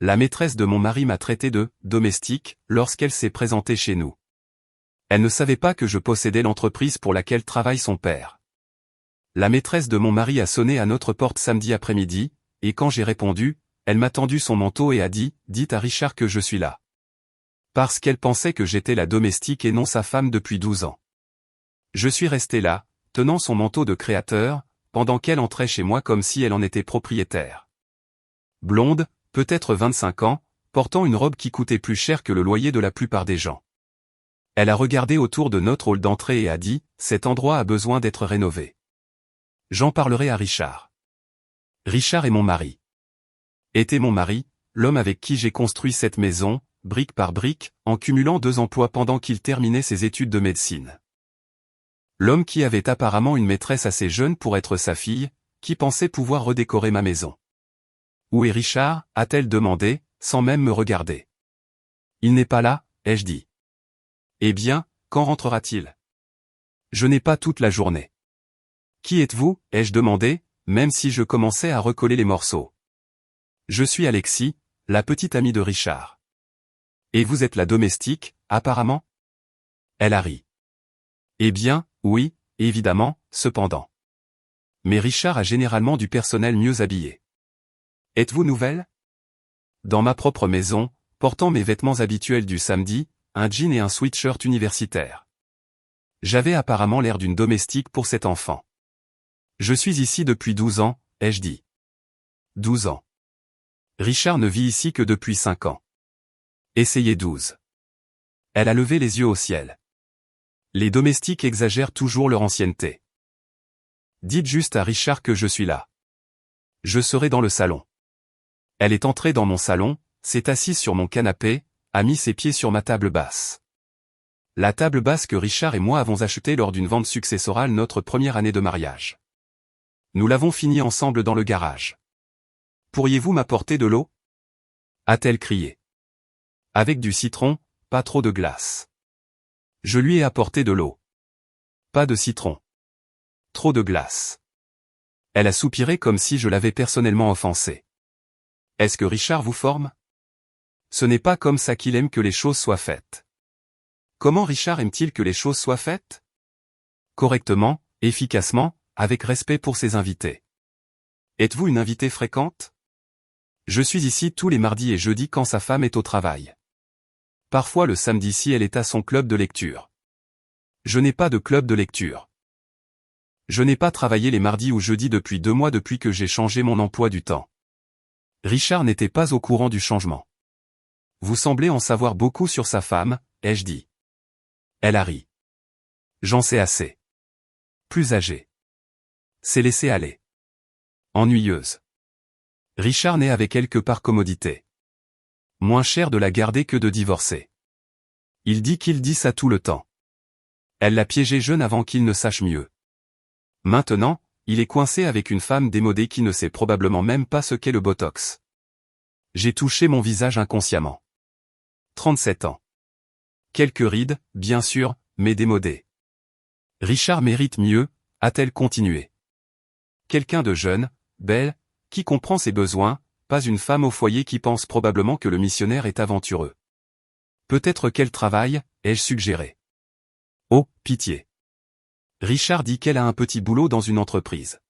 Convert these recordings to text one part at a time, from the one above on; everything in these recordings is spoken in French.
La maîtresse de mon mari m'a traité de « domestique » lorsqu'elle s'est présentée chez nous. Elle ne savait pas que je possédais l'entreprise pour laquelle travaille son père. La maîtresse de mon mari a sonné à notre porte samedi après-midi, et quand j'ai répondu, elle m'a tendu son manteau et a dit « Dites à Richard que je suis là ». Parce qu'elle pensait que j'étais la domestique et non sa femme depuis 12 ans. Je suis resté là, tenant son manteau de créateur, pendant qu'elle entrait chez moi comme si elle en était propriétaire. Blonde, peut-être 25 ans, portant une robe qui coûtait plus cher que le loyer de la plupart des gens. Elle a regardé autour de notre hall d'entrée et a dit « Cet endroit a besoin d'être rénové. » J'en parlerai à Richard. Richard est mon mari. Était mon mari, l'homme avec qui j'ai construit cette maison, brique par brique, en cumulant 2 emplois pendant qu'il terminait ses études de médecine. L'homme qui avait apparemment une maîtresse assez jeune pour être sa fille, qui pensait pouvoir redécorer ma maison. « Où est Richard » a-t-elle demandé, sans même me regarder. « Il n'est pas là » ai-je dit. « Eh bien, quand rentrera-t-il »« Je n'ai pas toute la journée. »« Qui êtes-vous » ai-je demandé, même si je commençais à recoller les morceaux. « Je suis Alexis, la petite amie de Richard. » Et vous êtes la domestique, apparemment ? Elle a ri. Eh bien, oui, évidemment, cependant. Mais Richard a généralement du personnel mieux habillé. Êtes-vous nouvelle ? Dans ma propre maison, portant mes vêtements habituels du samedi, un jean et un sweatshirt universitaire. J'avais apparemment l'air d'une domestique pour cet enfant. Je suis ici depuis 12 ans, ai-je dit. 12 ans. Richard ne vit ici que depuis 5 ans. Essayez 12. Elle a levé les yeux au ciel. Les domestiques exagèrent toujours leur ancienneté. Dites juste à Richard que je suis là. Je serai dans le salon. Elle est entrée dans mon salon, s'est assise sur mon canapé, a mis ses pieds sur ma table basse. La table basse que Richard et moi avons achetée lors d'une vente successorale notre première année de mariage. Nous l'avons finie ensemble dans le garage. Pourriez-vous m'apporter de l'eau ? A-t-elle crié. Avec du citron, pas trop de glace. Je lui ai apporté de l'eau. Pas de citron. Trop de glace. Elle a soupiré comme si je l'avais personnellement offensée. Est-ce que Richard vous forme ? Ce n'est pas comme ça qu'il aime que les choses soient faites. Comment Richard aime-t-il que les choses soient faites ? Correctement, efficacement, avec respect pour ses invités. Êtes-vous une invitée fréquente ? Je suis ici tous les mardis et jeudis quand sa femme est au travail. Parfois le samedi si elle est à son club de lecture. Je n'ai pas de club de lecture. Je n'ai pas travaillé les mardis ou jeudis depuis 2 mois depuis que j'ai changé mon emploi du temps. Richard n'était pas au courant du changement. Vous semblez en savoir beaucoup sur sa femme, ai-je dit. Elle a ri. J'en sais assez. Plus âgée. C'est laissé aller. Ennuyeuse. Richard n'est avec elle que par commodité. Moins cher de la garder que de divorcer. Il dit qu'il dit ça tout le temps. Elle l'a piégé jeune avant qu'il ne sache mieux. Maintenant, il est coincé avec une femme démodée qui ne sait probablement même pas ce qu'est le botox. J'ai touché mon visage inconsciemment. 37 ans. Quelques rides, bien sûr, mais démodées. Richard mérite mieux, a-t-elle continué. Quelqu'un de jeune, belle, qui comprend ses besoins, pas une femme au foyer qui pense probablement que le missionnaire est aventureux. Peut-être qu'elle travaille, ai-je suggéré. Oh, pitié. Richard dit qu'elle a un petit boulot dans une entreprise.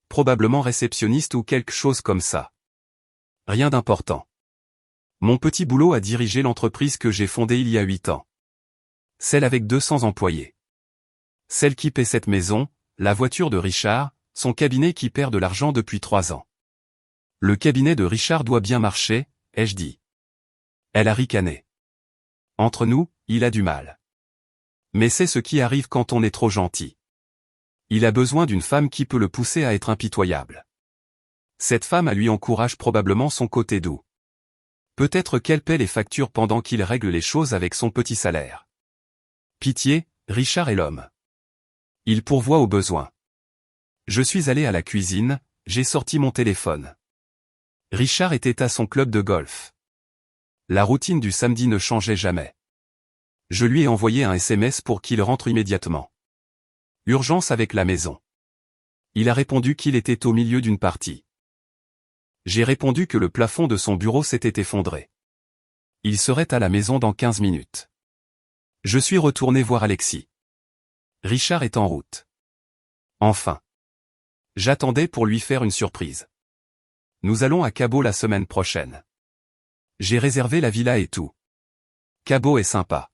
Probablement réceptionniste ou quelque chose comme ça. Rien d'important. Mon petit boulot a dirigé l'entreprise que j'ai fondée il y a 8 ans. Celle avec 200 employés. Celle qui paie cette maison, la voiture de Richard, son cabinet qui perd de l'argent depuis 3 ans. Le cabinet de Richard doit bien marcher, ai-je dit. Elle a ricané. Entre nous, il a du mal. Mais c'est ce qui arrive quand on est trop gentil. Il a besoin d'une femme qui peut le pousser à être impitoyable. Cette femme lui encourage probablement son côté doux. Peut-être qu'elle paie les factures pendant qu'il règle les choses avec son petit salaire. Pitié, Richard est l'homme. Il pourvoit aux besoins. Je suis allé à la cuisine, j'ai sorti mon téléphone. Richard était à son club de golf. La routine du samedi ne changeait jamais. Je lui ai envoyé un SMS pour qu'il rentre immédiatement. Urgence avec la maison. Il a répondu qu'il était au milieu d'une partie. J'ai répondu que le plafond de son bureau s'était effondré. Il serait à la maison dans 15 minutes. Je suis retourné voir Alexis. Richard est en route. Enfin. J'attendais pour lui faire une surprise. Nous allons à Cabo la semaine prochaine. J'ai réservé la villa et tout. Cabo est sympa.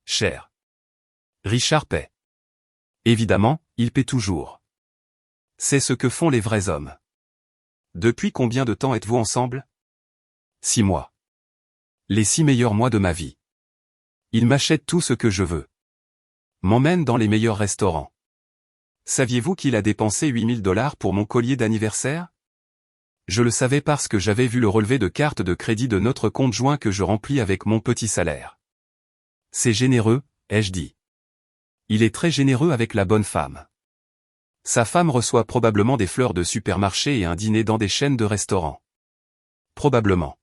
Cher. Richard paie. Évidemment, il paie toujours. C'est ce que font les vrais hommes. Depuis combien de temps êtes-vous ensemble? 6 mois. Les 6 meilleurs mois de ma vie. Il m'achète tout ce que je veux. M'emmène dans les meilleurs restaurants. Saviez-vous qu'il a dépensé 8 000 $ pour mon collier d'anniversaire? Je le savais parce que j'avais vu le relevé de carte de crédit de notre compte joint que je remplis avec mon petit salaire. C'est généreux, ai-je dit. Il est très généreux avec la bonne femme. Sa femme reçoit probablement des fleurs de supermarché et un dîner dans des chaînes de restaurants. Probablement.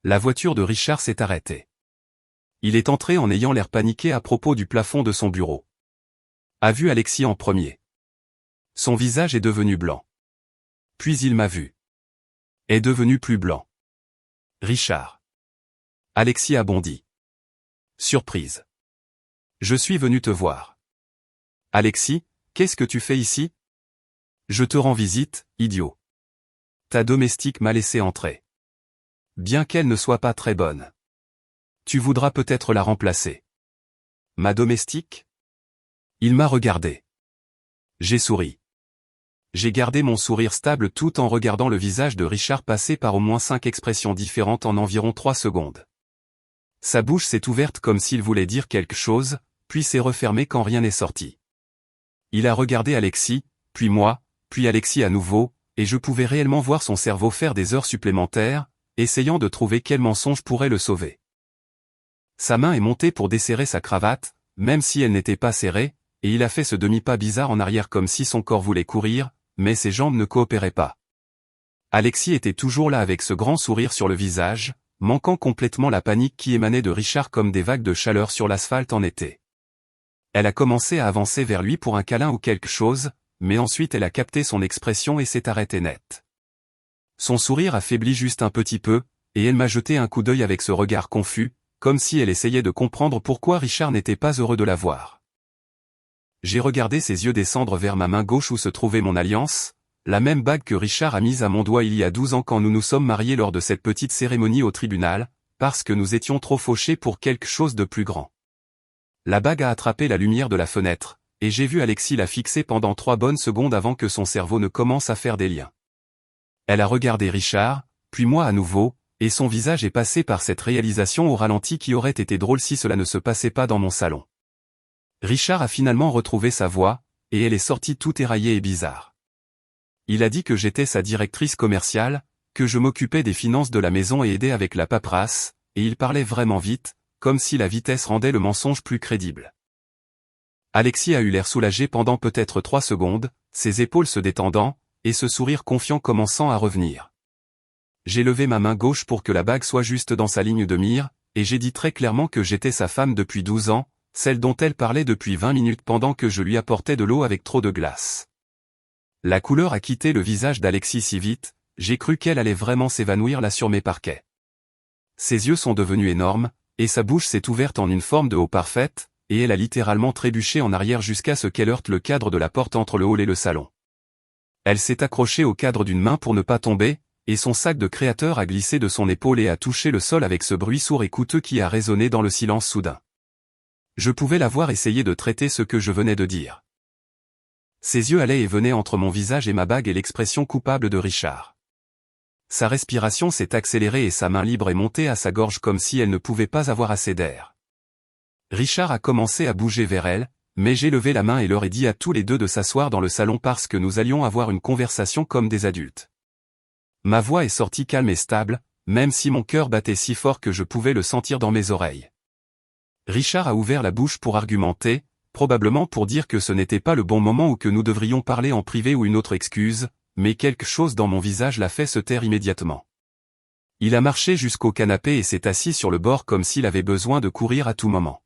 La voiture de Richard s'est arrêtée. Il est entré en ayant l'air paniqué à propos du plafond de son bureau. A vu Alexis en premier. Son visage est devenu blanc. Puis il m'a vu. Est devenu plus blanc. Richard. Alexis a bondi. Surprise. Je suis venu te voir. Alexis, qu'est-ce que tu fais ici? Je te rends visite, idiot. Ta domestique m'a laissé entrer. Bien qu'elle ne soit pas très bonne. Tu voudras peut-être la remplacer. Ma domestique? Il m'a regardé. J'ai souri. J'ai gardé mon sourire stable tout en regardant le visage de Richard passer par au moins 5 expressions différentes en environ 3 secondes. Sa bouche s'est ouverte comme s'il voulait dire quelque chose, puis s'est refermée quand rien n'est sorti. Il a regardé Alexis, puis moi, puis Alexis à nouveau, et je pouvais réellement voir son cerveau faire des heures supplémentaires, essayant de trouver quel mensonge pourrait le sauver. Sa main est montée pour desserrer sa cravate, même si elle n'était pas serrée, et il a fait ce demi-pas bizarre en arrière comme si son corps voulait courir, mais ses jambes ne coopéraient pas. Alexis était toujours là avec ce grand sourire sur le visage, manquant complètement la panique qui émanait de Richard comme des vagues de chaleur sur l'asphalte en été. Elle a commencé à avancer vers lui pour un câlin ou quelque chose, mais ensuite elle a capté son expression et s'est arrêtée net. Son sourire a faibli juste un petit peu, et elle m'a jeté un coup d'œil avec ce regard confus, comme si elle essayait de comprendre pourquoi Richard n'était pas heureux de la voir. J'ai regardé ses yeux descendre vers ma main gauche où se trouvait mon alliance, la même bague que Richard a mise à mon doigt il y a 12 ans quand nous nous sommes mariés lors de cette petite cérémonie au tribunal, parce que nous étions trop fauchés pour quelque chose de plus grand. La bague a attrapé la lumière de la fenêtre, et j'ai vu Alexis la fixer pendant 3 bonnes secondes avant que son cerveau ne commence à faire des liens. Elle a regardé Richard, puis moi à nouveau, et son visage est passé par cette réalisation au ralenti qui aurait été drôle si cela ne se passait pas dans mon salon. Richard a finalement retrouvé sa voix, et elle est sortie tout éraillée et bizarre. Il a dit que j'étais sa directrice commerciale, que je m'occupais des finances de la maison et aidais avec la paperasse, et il parlait vraiment vite, comme si la vitesse rendait le mensonge plus crédible. Alexis a eu l'air soulagé pendant peut-être 3 secondes, ses épaules se détendant, et ce sourire confiant commençant à revenir. J'ai levé ma main gauche pour que la bague soit juste dans sa ligne de mire, et j'ai dit très clairement que j'étais sa femme depuis 12 ans, celle dont elle parlait depuis 20 minutes pendant que je lui apportais de l'eau avec trop de glace. La couleur a quitté le visage d'Alexis si vite, j'ai cru qu'elle allait vraiment s'évanouir là sur mes parquets. Ses yeux sont devenus énormes, et sa bouche s'est ouverte en une forme de O parfaite, et elle a littéralement trébuché en arrière jusqu'à ce qu'elle heurte le cadre de la porte entre le hall et le salon. Elle s'est accrochée au cadre d'une main pour ne pas tomber, et son sac de créateur a glissé de son épaule et a touché le sol avec ce bruit sourd et coûteux qui a résonné dans le silence soudain. Je pouvais la voir essayer de traiter ce que je venais de dire. Ses yeux allaient et venaient entre mon visage et ma bague et l'expression coupable de Richard. Sa respiration s'est accélérée et sa main libre est montée à sa gorge comme si elle ne pouvait pas avoir assez d'air. Richard a commencé à bouger vers elle, mais j'ai levé la main et leur ai dit à tous les deux de s'asseoir dans le salon parce que nous allions avoir une conversation comme des adultes. Ma voix est sortie calme et stable, même si mon cœur battait si fort que je pouvais le sentir dans mes oreilles. Richard a ouvert la bouche pour argumenter, probablement pour dire que ce n'était pas le bon moment ou que nous devrions parler en privé ou une autre excuse, mais quelque chose dans mon visage l'a fait se taire immédiatement. Il a marché jusqu'au canapé et s'est assis sur le bord comme s'il avait besoin de courir à tout moment.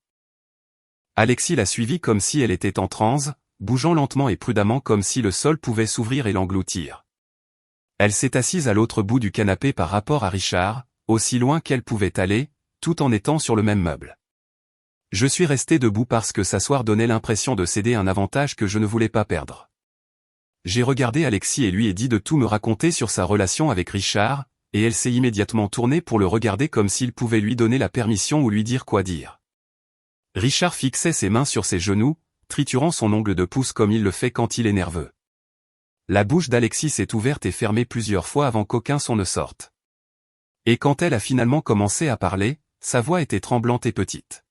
Alexis l'a suivi comme si elle était en transe, bougeant lentement et prudemment comme si le sol pouvait s'ouvrir et l'engloutir. Elle s'est assise à l'autre bout du canapé par rapport à Richard, aussi loin qu'elle pouvait aller, tout en étant sur le même meuble. Je suis resté debout parce que s'asseoir donnait l'impression de céder un avantage que je ne voulais pas perdre. J'ai regardé Alexis et lui ai dit de tout me raconter sur sa relation avec Richard, et elle s'est immédiatement tournée pour le regarder comme s'il pouvait lui donner la permission ou lui dire quoi dire. Richard fixait ses mains sur ses genoux, triturant son ongle de pouce comme il le fait quand il est nerveux. La bouche d'Alexis s'est ouverte et fermée plusieurs fois avant qu'aucun son ne sorte. Et quand elle a finalement commencé à parler, sa voix était tremblante et petite.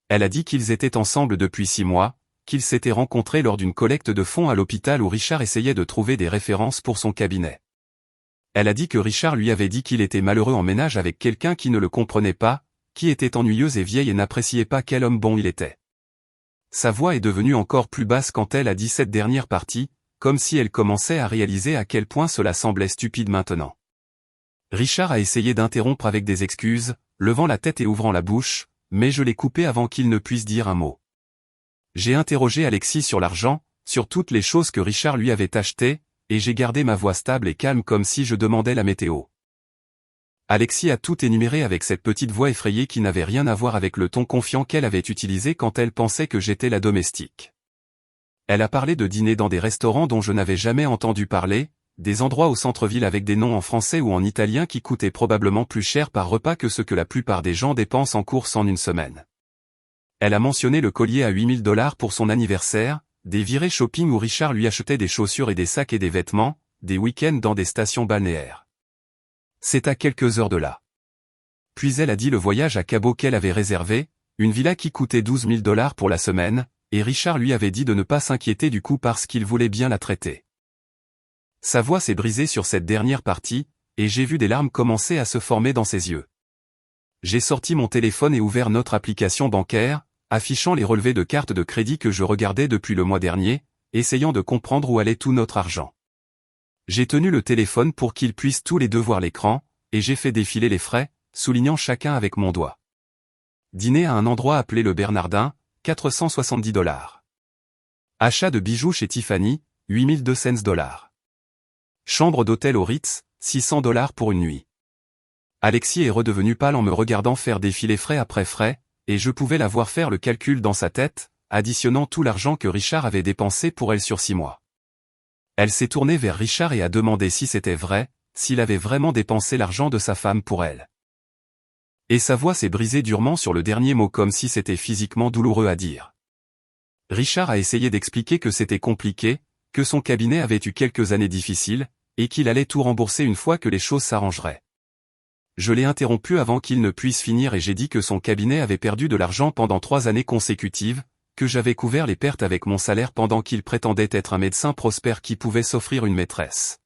Elle a dit qu'ils étaient ensemble depuis 6 mois, qu'ils s'étaient rencontrés lors d'une collecte de fonds à l'hôpital où Richard essayait de trouver des références pour son cabinet. Elle a dit que Richard lui avait dit qu'il était malheureux en ménage avec quelqu'un qui ne le comprenait pas, qui était ennuyeuse et vieille et n'appréciait pas quel homme bon il était. Sa voix est devenue encore plus basse quand elle a dit cette dernière partie, comme si elle commençait à réaliser à quel point cela semblait stupide maintenant. Richard a essayé d'interrompre avec des excuses, levant la tête et ouvrant la bouche, mais je l'ai coupé avant qu'il ne puisse dire un mot. J'ai interrogé Alexis sur l'argent, sur toutes les choses que Richard lui avait achetées, et j'ai gardé ma voix stable et calme comme si je demandais la météo. Alexis a tout énuméré avec cette petite voix effrayée qui n'avait rien à voir avec le ton confiant qu'elle avait utilisé quand elle pensait que j'étais la domestique. Elle a parlé de dîner dans des restaurants dont je n'avais jamais entendu parler, des endroits au centre-ville avec des noms en français ou en italien qui coûtaient probablement plus cher par repas que ce que la plupart des gens dépensent en courses en une semaine. Elle a mentionné le collier à $8000 pour son anniversaire, des virées shopping où Richard lui achetait des chaussures et des sacs et des vêtements, des week-ends dans des stations balnéaires. C'est à quelques heures de là. Puis elle a dit le voyage à Cabo qu'elle avait réservé, une villa qui coûtait $12 000 pour la semaine, et Richard lui avait dit de ne pas s'inquiéter du coup parce qu'il voulait bien la traiter. Sa voix s'est brisée sur cette dernière partie, et j'ai vu des larmes commencer à se former dans ses yeux. J'ai sorti mon téléphone et ouvert notre application bancaire, affichant les relevés de carte de crédit que je regardais depuis le mois dernier, essayant de comprendre où allait tout notre argent. J'ai tenu le téléphone pour qu'ils puissent tous les deux voir l'écran, et j'ai fait défiler les frais, soulignant chacun avec mon doigt. Dîner à un endroit appelé le Bernardin, $470. Achat de bijoux chez Tiffany, $8200. Chambre d'hôtel au Ritz, $600 pour une nuit. Alexis est redevenu pâle en me regardant faire défiler frais après frais, et je pouvais la voir faire le calcul dans sa tête, additionnant tout l'argent que Richard avait dépensé pour elle sur 6 mois. Elle s'est tournée vers Richard et a demandé si c'était vrai, s'il avait vraiment dépensé l'argent de sa femme pour elle. Et sa voix s'est brisée durement sur le dernier mot comme si c'était physiquement douloureux à dire. Richard a essayé d'expliquer que c'était compliqué, que son cabinet avait eu quelques années difficiles, et qu'il allait tout rembourser une fois que les choses s'arrangeraient. Je l'ai interrompu avant qu'il ne puisse finir et j'ai dit que son cabinet avait perdu de l'argent pendant 3 années consécutives, que j'avais couvert les pertes avec mon salaire pendant qu'il prétendait être un médecin prospère qui pouvait s'offrir une maîtresse.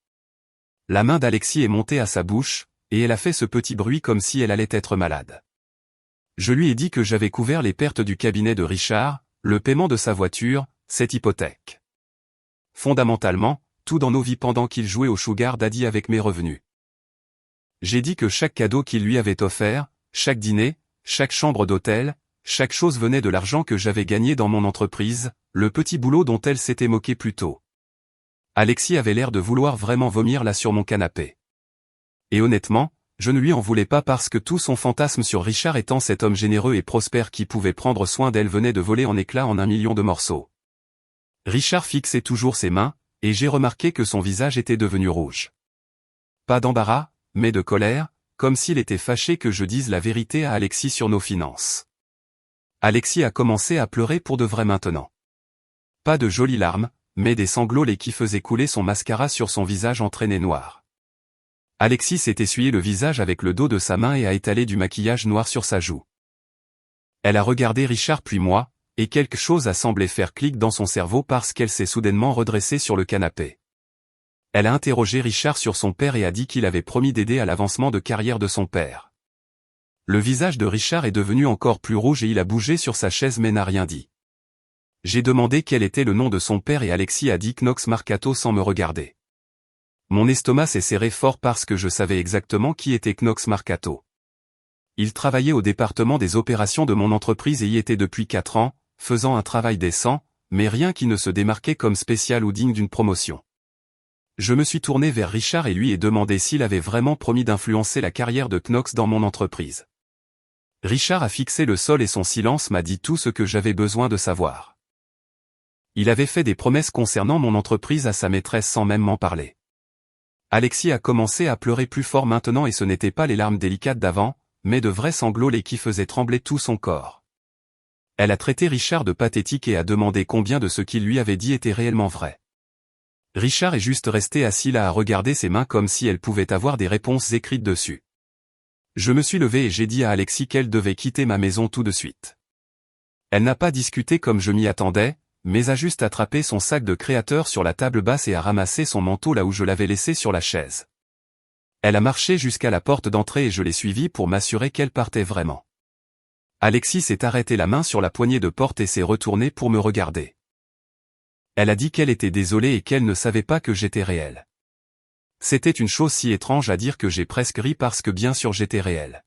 La main d'Alexis est montée à sa bouche, et elle a fait ce petit bruit comme si elle allait être malade. Je lui ai dit que j'avais couvert les pertes du cabinet de Richard, le paiement de sa voiture, cette hypothèque. Fondamentalement, tout dans nos vies pendant qu'il jouait au Sugar Daddy avec mes revenus. J'ai dit que chaque cadeau qu'il lui avait offert, chaque dîner, chaque chambre d'hôtel, chaque chose venait de l'argent que j'avais gagné dans mon entreprise, le petit boulot dont elle s'était moquée plus tôt. Alexis avait l'air de vouloir vraiment vomir là sur mon canapé. Et honnêtement, je ne lui en voulais pas parce que tout son fantasme sur Richard étant cet homme généreux et prospère qui pouvait prendre soin d'elle venait de voler en éclats en 1 million de morceaux. Richard fixait toujours ses mains, et j'ai remarqué que son visage était devenu rouge. Pas d'embarras, mais de colère, comme s'il était fâché que je dise la vérité à Alexis sur nos finances. Alexis a commencé à pleurer pour de vrai maintenant. Pas de jolies larmes, mais des sanglots qui faisaient couler son mascara sur son visage entraîné noir. Alexis s'est essuyé le visage avec le dos de sa main et a étalé du maquillage noir sur sa joue. Elle a regardé Richard puis moi, et quelque chose a semblé faire clic dans son cerveau parce qu'elle s'est soudainement redressée sur le canapé. Elle a interrogé Richard sur son père et a dit qu'il avait promis d'aider à l'avancement de carrière de son père. Le visage de Richard est devenu encore plus rouge et il a bougé sur sa chaise mais n'a rien dit. J'ai demandé quel était le nom de son père et Alexis a dit Knox Marcato sans me regarder. Mon estomac s'est serré fort parce que je savais exactement qui était Knox Marcato. Il travaillait au département des opérations de mon entreprise et y était depuis 4 ans, faisant un travail décent, mais rien qui ne se démarquait comme spécial ou digne d'une promotion. Je me suis tourné vers Richard et lui ai demandé s'il avait vraiment promis d'influencer la carrière de Knox dans mon entreprise. Richard a fixé le sol et son silence m'a dit tout ce que j'avais besoin de savoir. Il avait fait des promesses concernant mon entreprise à sa maîtresse sans même m'en parler. Alexis a commencé à pleurer plus fort maintenant et ce n'étaient pas les larmes délicates d'avant, mais de vrais sanglots qui faisaient trembler tout son corps. Elle a traité Richard de pathétique et a demandé combien de ce qu'il lui avait dit était réellement vrai. Richard est juste resté assis là à regarder ses mains comme si elles pouvaient avoir des réponses écrites dessus. Je me suis levé et j'ai dit à Alexis qu'elle devait quitter ma maison tout de suite. Elle n'a pas discuté comme je m'y attendais, mais a juste attrapé son sac de créateur sur la table basse et a ramassé son manteau là où je l'avais laissé sur la chaise. Elle a marché jusqu'à la porte d'entrée et je l'ai suivie pour m'assurer qu'elle partait vraiment. Alexis s'est arrêté la main sur la poignée de porte et s'est retourné pour me regarder. Elle a dit qu'elle était désolée et qu'elle ne savait pas que j'étais réel. C'était une chose si étrange à dire que j'ai presque ri parce que bien sûr j'étais réel.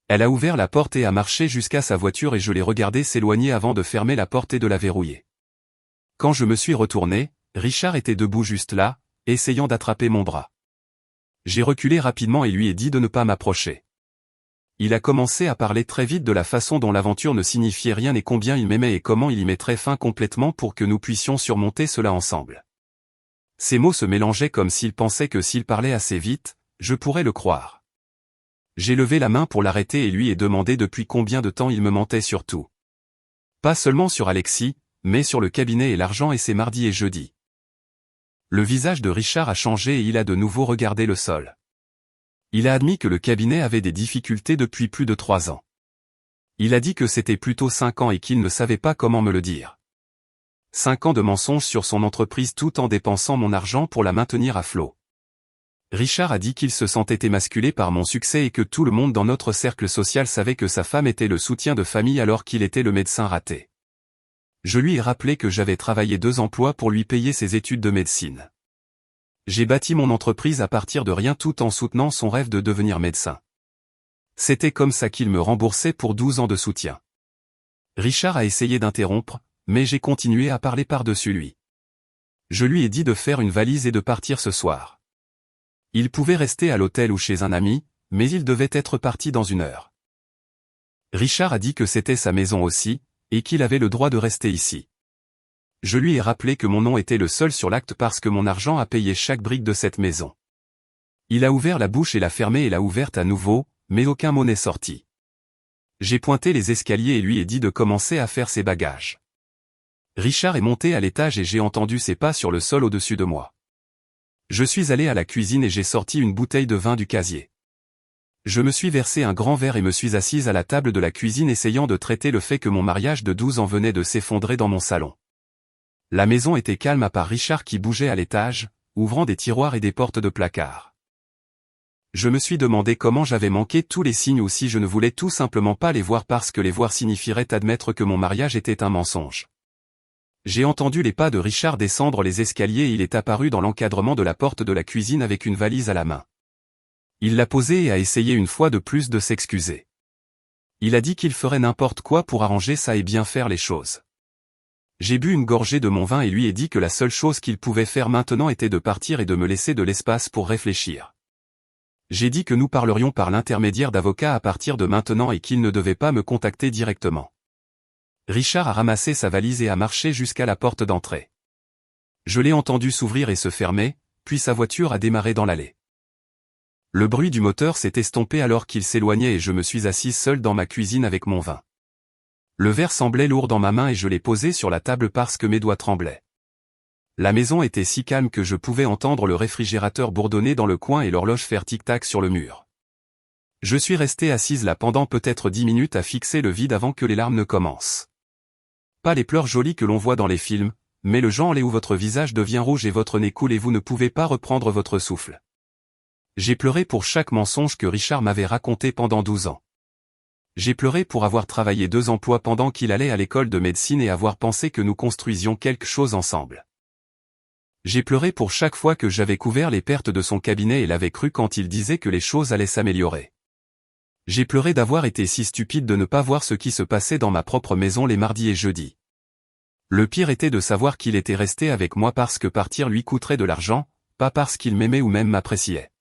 Elle a ouvert la porte et a marché jusqu'à sa voiture et je l'ai regardé s'éloigner avant de fermer la porte et de la verrouiller. Quand je me suis retourné, Richard était debout juste là, essayant d'attraper mon bras. J'ai reculé rapidement et lui ai dit de ne pas m'approcher. Il a commencé à parler très vite de la façon dont l'aventure ne signifiait rien et combien il m'aimait et comment il y mettrait fin complètement pour que nous puissions surmonter cela ensemble. Ces mots se mélangeaient comme s'il pensait que s'il parlait assez vite, je pourrais le croire. J'ai levé la main pour l'arrêter et lui ai demandé depuis combien de temps il me mentait sur tout. Pas seulement sur Alexis, mais sur le cabinet et l'argent et ses mardis et jeudis. Le visage de Richard a changé et il a de nouveau regardé le sol. Il a admis que le cabinet avait des difficultés depuis plus de 3 ans. Il a dit que c'était plutôt 5 ans et qu'il ne savait pas comment me le dire. 5 ans de mensonges sur son entreprise tout en dépensant mon argent pour la maintenir à flot. Richard a dit qu'il se sentait émasculé par mon succès et que tout le monde dans notre cercle social savait que sa femme était le soutien de famille alors qu'il était le médecin raté. Je lui ai rappelé que j'avais travaillé 2 emplois pour lui payer ses études de médecine. J'ai bâti mon entreprise à partir de rien tout en soutenant son rêve de devenir médecin. C'était comme ça qu'il me remboursait pour 12 ans de soutien. Richard a essayé d'interrompre, mais j'ai continué à parler par-dessus lui. Je lui ai dit de faire une valise et de partir ce soir. Il pouvait rester à l'hôtel ou chez un ami, mais il devait être parti dans 1 heure. Richard a dit que c'était sa maison aussi, et qu'il avait le droit de rester ici. Je lui ai rappelé que mon nom était le seul sur l'acte parce que mon argent a payé chaque brique de cette maison. Il a ouvert la bouche et l'a fermée et l'a ouverte à nouveau, mais aucun mot n'est sorti. J'ai pointé les escaliers et lui ai dit de commencer à faire ses bagages. Richard est monté à l'étage et j'ai entendu ses pas sur le sol au-dessus de moi. Je suis allé à la cuisine et j'ai sorti une bouteille de vin du casier. Je me suis versé un grand verre et me suis assise à la table de la cuisine essayant de traiter le fait que mon mariage de 12 ans venait de s'effondrer dans mon salon. La maison était calme à part Richard qui bougeait à l'étage, ouvrant des tiroirs et des portes de placard. Je me suis demandé comment j'avais manqué tous les signes ou si je ne voulais tout simplement pas les voir parce que les voir signifierait admettre que mon mariage était un mensonge. J'ai entendu les pas de Richard descendre les escaliers et il est apparu dans l'encadrement de la porte de la cuisine avec une valise à la main. Il l'a posée et a essayé une fois de plus de s'excuser. Il a dit qu'il ferait n'importe quoi pour arranger ça et bien faire les choses. J'ai bu une gorgée de mon vin et lui ai dit que la seule chose qu'il pouvait faire maintenant était de partir et de me laisser de l'espace pour réfléchir. J'ai dit que nous parlerions par l'intermédiaire d'avocats à partir de maintenant et qu'il ne devait pas me contacter directement. Richard a ramassé sa valise et a marché jusqu'à la porte d'entrée. Je l'ai entendu s'ouvrir et se fermer, puis sa voiture a démarré dans l'allée. Le bruit du moteur s'est estompé alors qu'il s'éloignait et je me suis assise seule dans ma cuisine avec mon vin. Le verre semblait lourd dans ma main et je l'ai posé sur la table parce que mes doigts tremblaient. La maison était si calme que je pouvais entendre le réfrigérateur bourdonner dans le coin et l'horloge faire tic-tac sur le mur. Je suis restée assise là pendant peut-être 10 minutes à fixer le vide avant que les larmes ne commencent. Pas les pleurs jolies que l'on voit dans les films, mais le genre où votre visage devient rouge et votre nez coule et vous ne pouvez pas reprendre votre souffle. J'ai pleuré pour chaque mensonge que Richard m'avait raconté pendant 12 ans. J'ai pleuré pour avoir travaillé 2 emplois pendant qu'il allait à l'école de médecine et avoir pensé que nous construisions quelque chose ensemble. J'ai pleuré pour chaque fois que j'avais couvert les pertes de son cabinet et l'avais cru quand il disait que les choses allaient s'améliorer. J'ai pleuré d'avoir été si stupide de ne pas voir ce qui se passait dans ma propre maison les mardis et jeudis. Le pire était de savoir qu'il était resté avec moi parce que partir lui coûterait de l'argent, pas parce qu'il m'aimait ou même m'appréciait.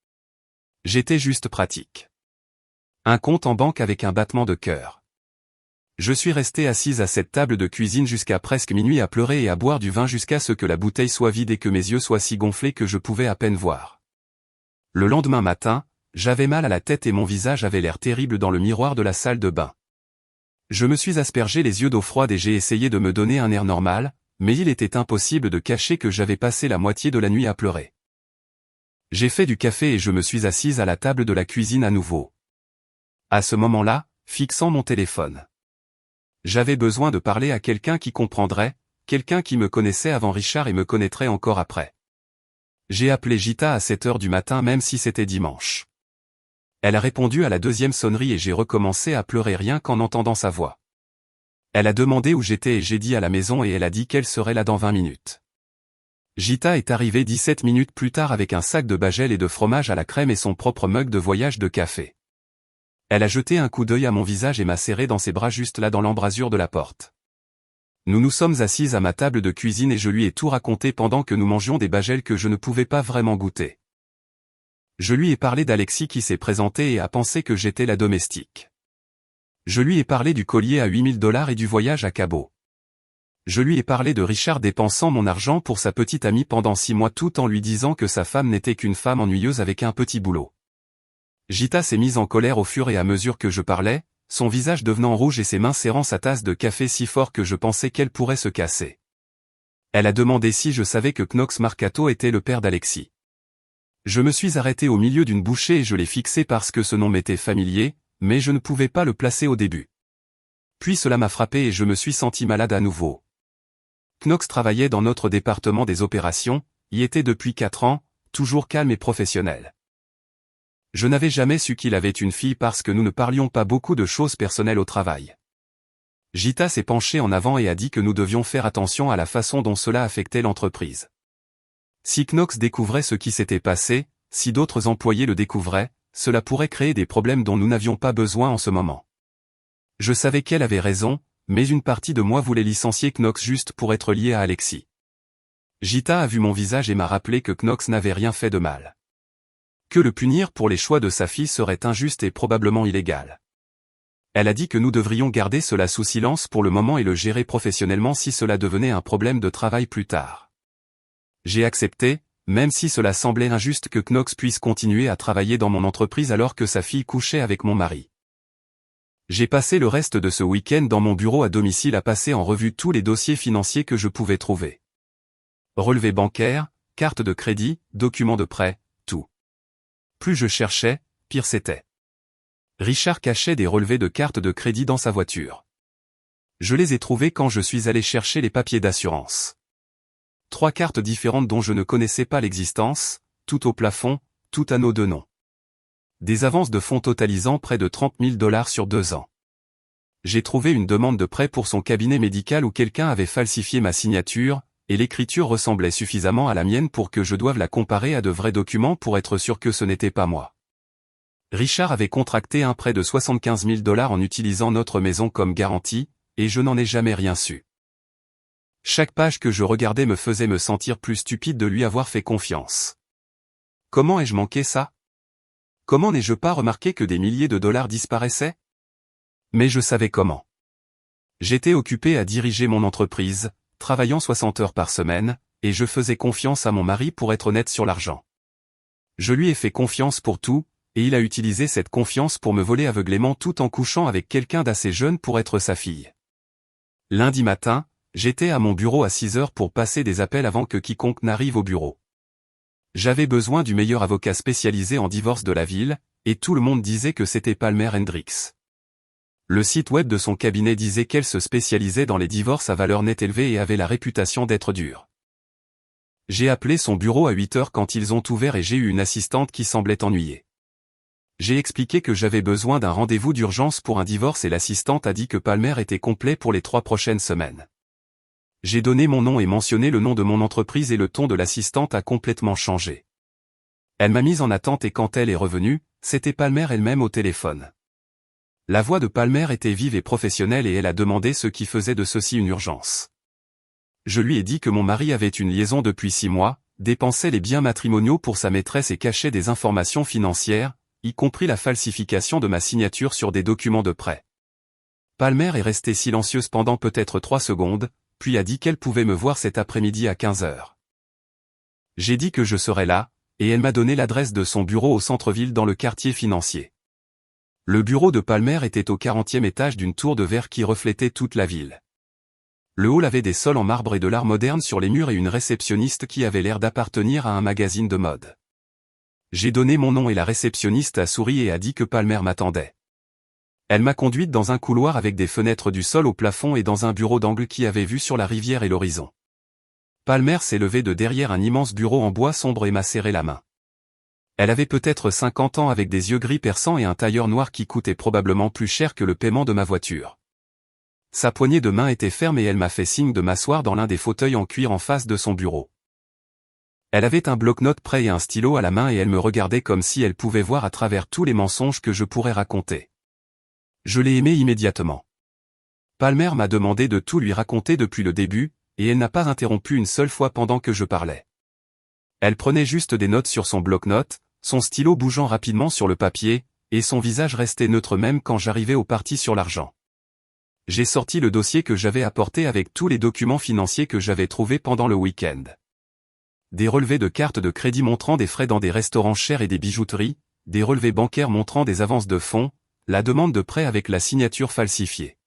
J'étais juste pratique. Un compte en banque avec un battement de cœur. Je suis resté assise à cette table de cuisine jusqu'à presque minuit à pleurer et à boire du vin jusqu'à ce que la bouteille soit vide et que mes yeux soient si gonflés que je pouvais à peine voir. Le lendemain matin, j'avais mal à la tête et mon visage avait l'air terrible dans le miroir de la salle de bain. Je me suis aspergé les yeux d'eau froide et j'ai essayé de me donner un air normal, mais il était impossible de cacher que j'avais passé la moitié de la nuit à pleurer. J'ai fait du café et je me suis assise à la table de la cuisine à nouveau. À ce moment-là, fixant mon téléphone. J'avais besoin de parler à quelqu'un qui comprendrait, quelqu'un qui me connaissait avant Richard et me connaîtrait encore après. J'ai appelé Gita à 7 heures du matin même si c'était dimanche. Elle a répondu à la deuxième sonnerie et j'ai recommencé à pleurer rien qu'en entendant sa voix. Elle a demandé où j'étais et j'ai dit à la maison et elle a dit qu'elle serait là dans 20 minutes. Gita est arrivée 17 minutes plus tard avec un sac de bagel et de fromage à la crème et son propre mug de voyage de café. Elle a jeté un coup d'œil à mon visage et m'a serré dans ses bras juste là dans l'embrasure de la porte. Nous nous sommes assises à ma table de cuisine et je lui ai tout raconté pendant que nous mangions des bagels que je ne pouvais pas vraiment goûter. Je lui ai parlé d'Alexis qui s'est présenté et a pensé que j'étais la domestique. Je lui ai parlé du collier à $8 000 et du voyage à Cabo. Je lui ai parlé de Richard dépensant mon argent pour sa petite amie pendant 6 mois tout en lui disant que sa femme n'était qu'une femme ennuyeuse avec un petit boulot. Gita s'est mise en colère au fur et à mesure que je parlais, son visage devenant rouge et ses mains serrant sa tasse de café si fort que je pensais qu'elle pourrait se casser. Elle a demandé si je savais que Knox Marcato était le père d'Alexis. Je me suis arrêté au milieu d'une bouchée et je l'ai fixé parce que ce nom m'était familier, mais je ne pouvais pas le placer au début. Puis cela m'a frappé et je me suis senti malade à nouveau. Knox travaillait dans notre département des opérations, y était depuis 4 ans, toujours calme et professionnel. Je n'avais jamais su qu'il avait une fille parce que nous ne parlions pas beaucoup de choses personnelles au travail. Gita s'est penchée en avant et a dit que nous devions faire attention à la façon dont cela affectait l'entreprise. Si Knox découvrait ce qui s'était passé, si d'autres employés le découvraient, cela pourrait créer des problèmes dont nous n'avions pas besoin en ce moment. Je savais qu'elle avait raison, mais une partie de moi voulait licencier Knox juste pour être lié à Alexis. Gita a vu mon visage et m'a rappelé que Knox n'avait rien fait de mal. Que le punir pour les choix de sa fille serait injuste et probablement illégal. Elle a dit que nous devrions garder cela sous silence pour le moment et le gérer professionnellement si cela devenait un problème de travail plus tard. J'ai accepté, même si cela semblait injuste que Knox puisse continuer à travailler dans mon entreprise alors que sa fille couchait avec mon mari. J'ai passé le reste de ce week-end dans mon bureau à domicile à passer en revue tous les dossiers financiers que je pouvais trouver. Relevés bancaires, cartes de crédit, documents de prêt, tout. Plus je cherchais, pire c'était. Richard cachait des relevés de cartes de crédit dans sa voiture. Je les ai trouvés quand je suis allé chercher les papiers d'assurance. 3 cartes différentes dont je ne connaissais pas l'existence, tout au plafond, tout à nos 2 noms. Des avances de fonds totalisant près de $30 000 sur 2 ans. J'ai trouvé une demande de prêt pour son cabinet médical où quelqu'un avait falsifié ma signature, et l'écriture ressemblait suffisamment à la mienne pour que je doive la comparer à de vrais documents pour être sûr que ce n'était pas moi. Richard avait contracté un prêt de $75 000 en utilisant notre maison comme garantie, et je n'en ai jamais rien su. Chaque page que je regardais me faisait me sentir plus stupide de lui avoir fait confiance. Comment ai-je manqué ça? Comment n'ai-je pas remarqué que des milliers de dollars disparaissaient? Mais je savais comment. J'étais occupé à diriger mon entreprise, travaillant 60 heures par semaine, et je faisais confiance à mon mari pour être honnête sur l'argent. Je lui ai fait confiance pour tout, et il a utilisé cette confiance pour me voler aveuglément tout en couchant avec quelqu'un d'assez jeune pour être sa fille. Lundi matin, j'étais à mon bureau à 6 heures pour passer des appels avant que quiconque n'arrive au bureau. J'avais besoin du meilleur avocat spécialisé en divorce de la ville, et tout le monde disait que c'était Palmer Hendricks. Le site web de son cabinet disait qu'elle se spécialisait dans les divorces à valeur nette élevée et avait la réputation d'être dure. J'ai appelé son bureau à 8 heures quand ils ont ouvert et j'ai eu une assistante qui semblait ennuyée. J'ai expliqué que j'avais besoin d'un rendez-vous d'urgence pour un divorce et l'assistante a dit que Palmer était complet pour les 3 prochaines semaines. J'ai donné mon nom et mentionné le nom de mon entreprise et le ton de l'assistante a complètement changé. Elle m'a mise en attente et quand elle est revenue, c'était Palmer elle-même au téléphone. La voix de Palmer était vive et professionnelle et elle a demandé ce qui faisait de ceci une urgence. Je lui ai dit que mon mari avait une liaison depuis 6 mois, dépensait les biens matrimoniaux pour sa maîtresse et cachait des informations financières, y compris la falsification de ma signature sur des documents de prêt. Palmer est restée silencieuse pendant peut-être 3 secondes, puis a dit qu'elle pouvait me voir cet après-midi à 15 heures. J'ai dit que je serais là, et elle m'a donné l'adresse de son bureau au centre-ville dans le quartier financier. Le bureau de Palmer était au 40e étage d'une tour de verre qui reflétait toute la ville. Le hall avait des sols en marbre et de l'art moderne sur les murs et une réceptionniste qui avait l'air d'appartenir à un magazine de mode. J'ai donné mon nom et la réceptionniste a souri et a dit que Palmer m'attendait. Elle m'a conduite dans un couloir avec des fenêtres du sol au plafond et dans un bureau d'angle qui avait vue sur la rivière et l'horizon. Palmer s'est levée de derrière un immense bureau en bois sombre et m'a serré la main. Elle avait peut-être 50 ans avec des yeux gris perçants et un tailleur noir qui coûtait probablement plus cher que le paiement de ma voiture. Sa poignée de main était ferme et elle m'a fait signe de m'asseoir dans l'un des fauteuils en cuir en face de son bureau. Elle avait un bloc-notes prêt et un stylo à la main et elle me regardait comme si elle pouvait voir à travers tous les mensonges que je pourrais raconter. Je l'ai aimée immédiatement. Palmer m'a demandé de tout lui raconter depuis le début, et elle n'a pas interrompu une seule fois pendant que je parlais. Elle prenait juste des notes sur son bloc-notes, son stylo bougeant rapidement sur le papier, et son visage restait neutre même quand j'arrivais au parti sur l'argent. J'ai sorti le dossier que j'avais apporté avec tous les documents financiers que j'avais trouvés pendant le week-end. Des relevés de cartes de crédit montrant des frais dans des restaurants chers et des bijouteries, des relevés bancaires montrant des avances de fonds, la demande de prêt avec la signature falsifiée.